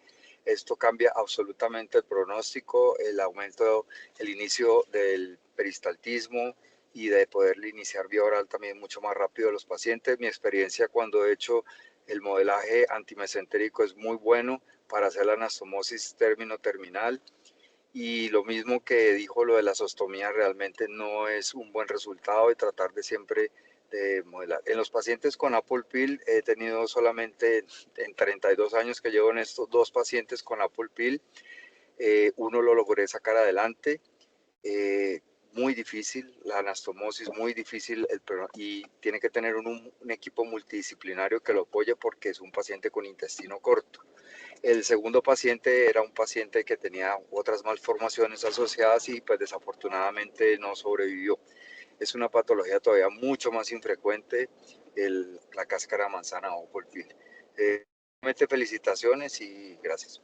esto cambia absolutamente el pronóstico, el aumento, el inicio del peristaltismo y de poder iniciar vía oral también mucho más rápido a los pacientes. Mi experiencia cuando he hecho el modelaje antimesentérico es muy bueno para hacer la anastomosis término-terminal. Y lo mismo que dijo lo de la sostomía, realmente no es un buen resultado, y tratar de siempre de modelar. En los pacientes con Apple Pill he tenido solamente en 32 años que llevo en estos 2 pacientes con Apple Pill, uno lo logré sacar adelante. Muy difícil la anastomosis, muy difícil, y tiene que tener un equipo multidisciplinario que lo apoye porque es un paciente con intestino corto. El segundo paciente era un paciente que tenía otras malformaciones asociadas y pues desafortunadamente no sobrevivió. Es una patología todavía mucho más infrecuente, la cáscara de manzana o Apple. Felicitaciones y gracias.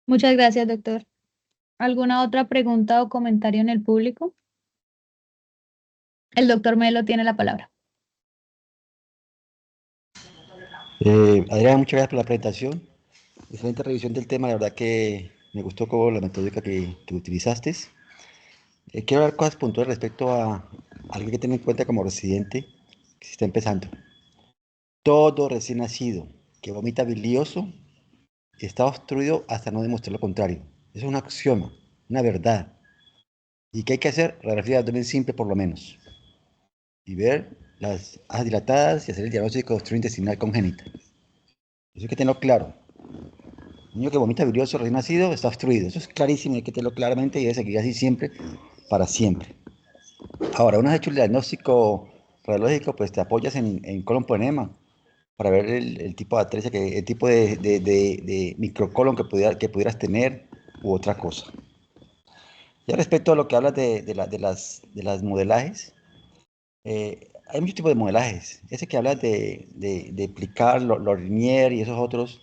Muchas gracias, doctor. ¿Alguna otra pregunta o comentario en el público? El doctor Melo tiene la palabra. Adriana, muchas gracias por la presentación. Excelente revisión del tema, la verdad que me gustó como la metódica que utilizaste. Quiero hablar cosas puntuales respecto a algo que tener en cuenta como residente que se está empezando. Todo recién nacido que vomita bilioso está obstruido hasta no demostrar lo contrario. Eso es un axioma, una verdad. ¿Y qué hay que hacer? Radiografía de abdomen simple por lo menos. Y ver las ajas dilatadas y hacer el diagnóstico de obstrucción intestinal congénita. Eso hay que tenerlo claro. Un niño que vomita bilioso recién nacido está obstruido. Eso es clarísimo, hay que tenerlo claramente y debe seguir así siempre, para siempre. Ahora, una vez hecho el diagnóstico radiológico, pues te apoyas en colon por enema para ver el tipo de atresia, el tipo de microcolon que pudieras tener u otra cosa. Ya respecto a lo que hablas de las modelajes, hay muchos tipos de modelajes. Ese que hablas de Plicard, Lorimier y esos otros.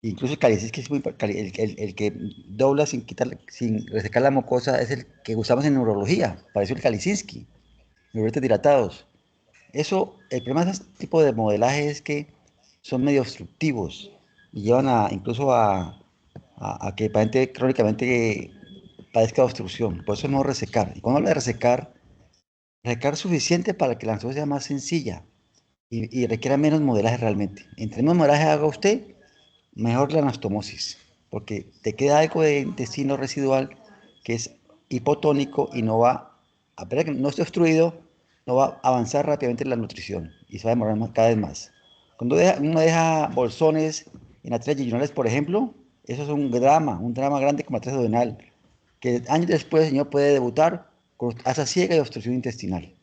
Incluso el Kalicinski es el que dobla sin resecar la mucosa es el que usamos en neurología, parece el Kalicinski, neuretes dilatados. Eso, el problema de ese tipo de modelaje es que son medio obstructivos y llevan incluso a que el paciente crónicamente padezca de obstrucción. Por eso es mejor resecar. Y cuando habla de resecar suficiente para que la anastomosis sea más sencilla y requiera menos modelaje realmente. Entre menos modelaje haga usted, mejor la anastomosis, porque te queda algo de intestino residual que es hipotónico y no va, a pesar de que no esté obstruido, no va a avanzar rápidamente en la nutrición y se va a demorar cada vez más. Cuando uno deja bolsones en arterias yeyunales, por ejemplo, eso es un drama grande como arteria duodenal, que años después el señor puede debutar con asa ciega y obstrucción intestinal.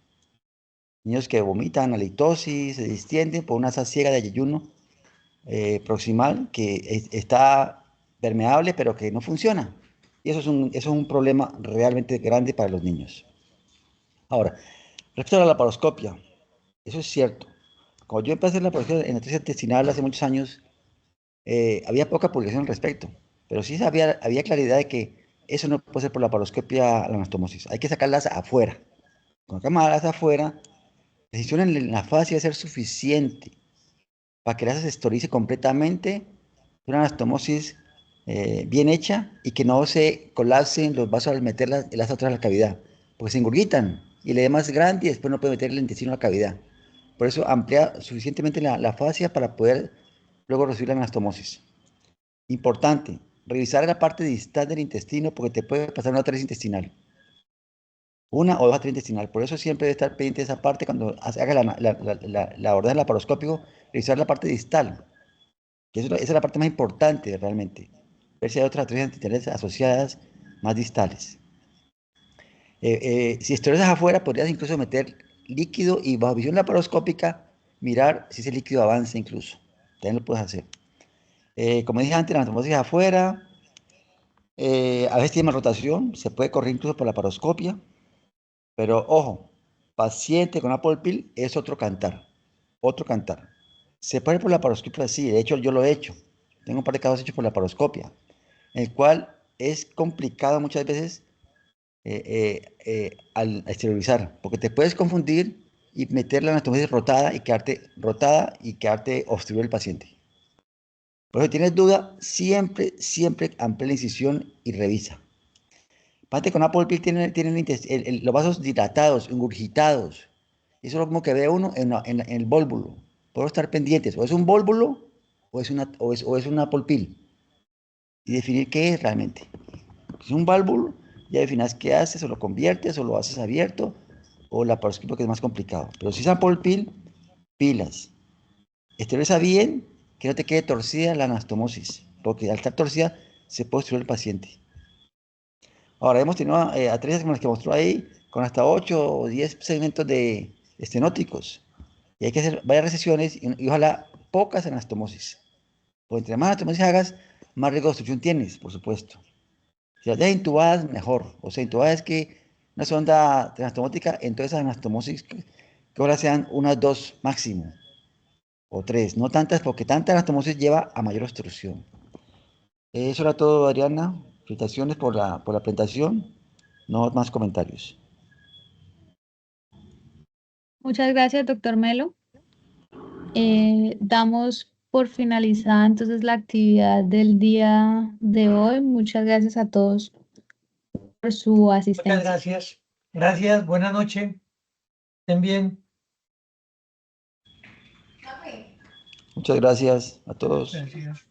Niños que vomitan, halitosis, se distienden por una asa ciega de ayuno proximal que está permeable pero que no funciona. Y eso es un problema realmente grande para los niños. Ahora, respecto a la laparoscopia, eso es cierto. Cuando yo empecé a hacer la laparoscopia en atresia intestinal hace muchos años, había poca publicación al respecto, pero sí había claridad de que eso no puede ser por la laparoscopia, la anastomosis. Hay que sacarlas afuera. Cuando sacarlas afuera, la decisión en la fascia debe ser suficiente para que la asa se estorice completamente, una anastomosis bien hecha y que no se colapsen los vasos al meter el asa atrás a la cavidad, porque se engurgitan y le da más grande y después no puede meter el intestino a la cavidad. Por eso amplía suficientemente la fascia para poder luego recibir la anastomosis. Importante, revisar la parte distal del intestino porque te puede pasar una atresia intestinal. Una o dos atresia intestinal. Por eso siempre debe estar pendiente de esa parte cuando haga la orden laparoscópico, revisar la parte distal. que esa es la parte más importante realmente. Ver si hay otras arterias antiteriales asociadas más distales. Si esterilizas afuera, podrías incluso meter líquido y bajo visión laparoscópica mirar si ese líquido avanza incluso. También lo puedes hacer. Como dije antes, la anastomosis afuera, a veces tiene más rotación, se puede correr incluso por la laparoscopia, pero ojo, paciente con Apple Pill es otro cantar, otro cantar. Se puede ir por la laparoscopia, sí, de hecho yo lo he hecho. Tengo un par de casos hechos por la laparoscopia, el cual es complicado muchas veces al esterilizar, porque te puedes confundir y meter la anatomía rotada y quedarte obstruir el paciente. Por eso, si tienes duda, siempre amplía la incisión y revisa. Paciente con Apple Pill tienen los vasos dilatados, ingurgitados. Eso es lo mismo que ve uno en el vólvulo. Podemos estar pendientes, o es un vólvulo o es una Apple Pill. Y definir qué es realmente. Si es un válvulo, ya definas qué haces, o lo conviertes, o lo haces abierto, o la laparoscopia, que es más complicado. Pero si es Apple Pill, pilas. Esteriliza bien, que no te quede torcida la anastomosis, porque al estar torcida se puede obstruir el paciente. Ahora, hemos tenido atrevidas como las que mostró ahí, con hasta 8 o 10 segmentos de estenóticos. Y hay que hacer varias recesiones y ojalá pocas anastomosis. Porque entre más anastomosis hagas, más riesgo de obstrucción tienes, por supuesto. Si las dejas intubadas, mejor. O sea, intubadas es que una sonda anastomosis, entonces esas anastomosis que ahora sean unas 2 máximo, o 3, no tantas, porque tanta anastomosis lleva a mayor obstrucción. Eso era todo, Adriana. Felicitaciones por la presentación. No más comentarios. Muchas gracias, doctor Melo. Damos por finalizada entonces la actividad del día de hoy. Muchas gracias a todos por su Muchas asistencia. gracias. Gracias, buena noche. Estén bien. Muchas gracias a todos. Gracias.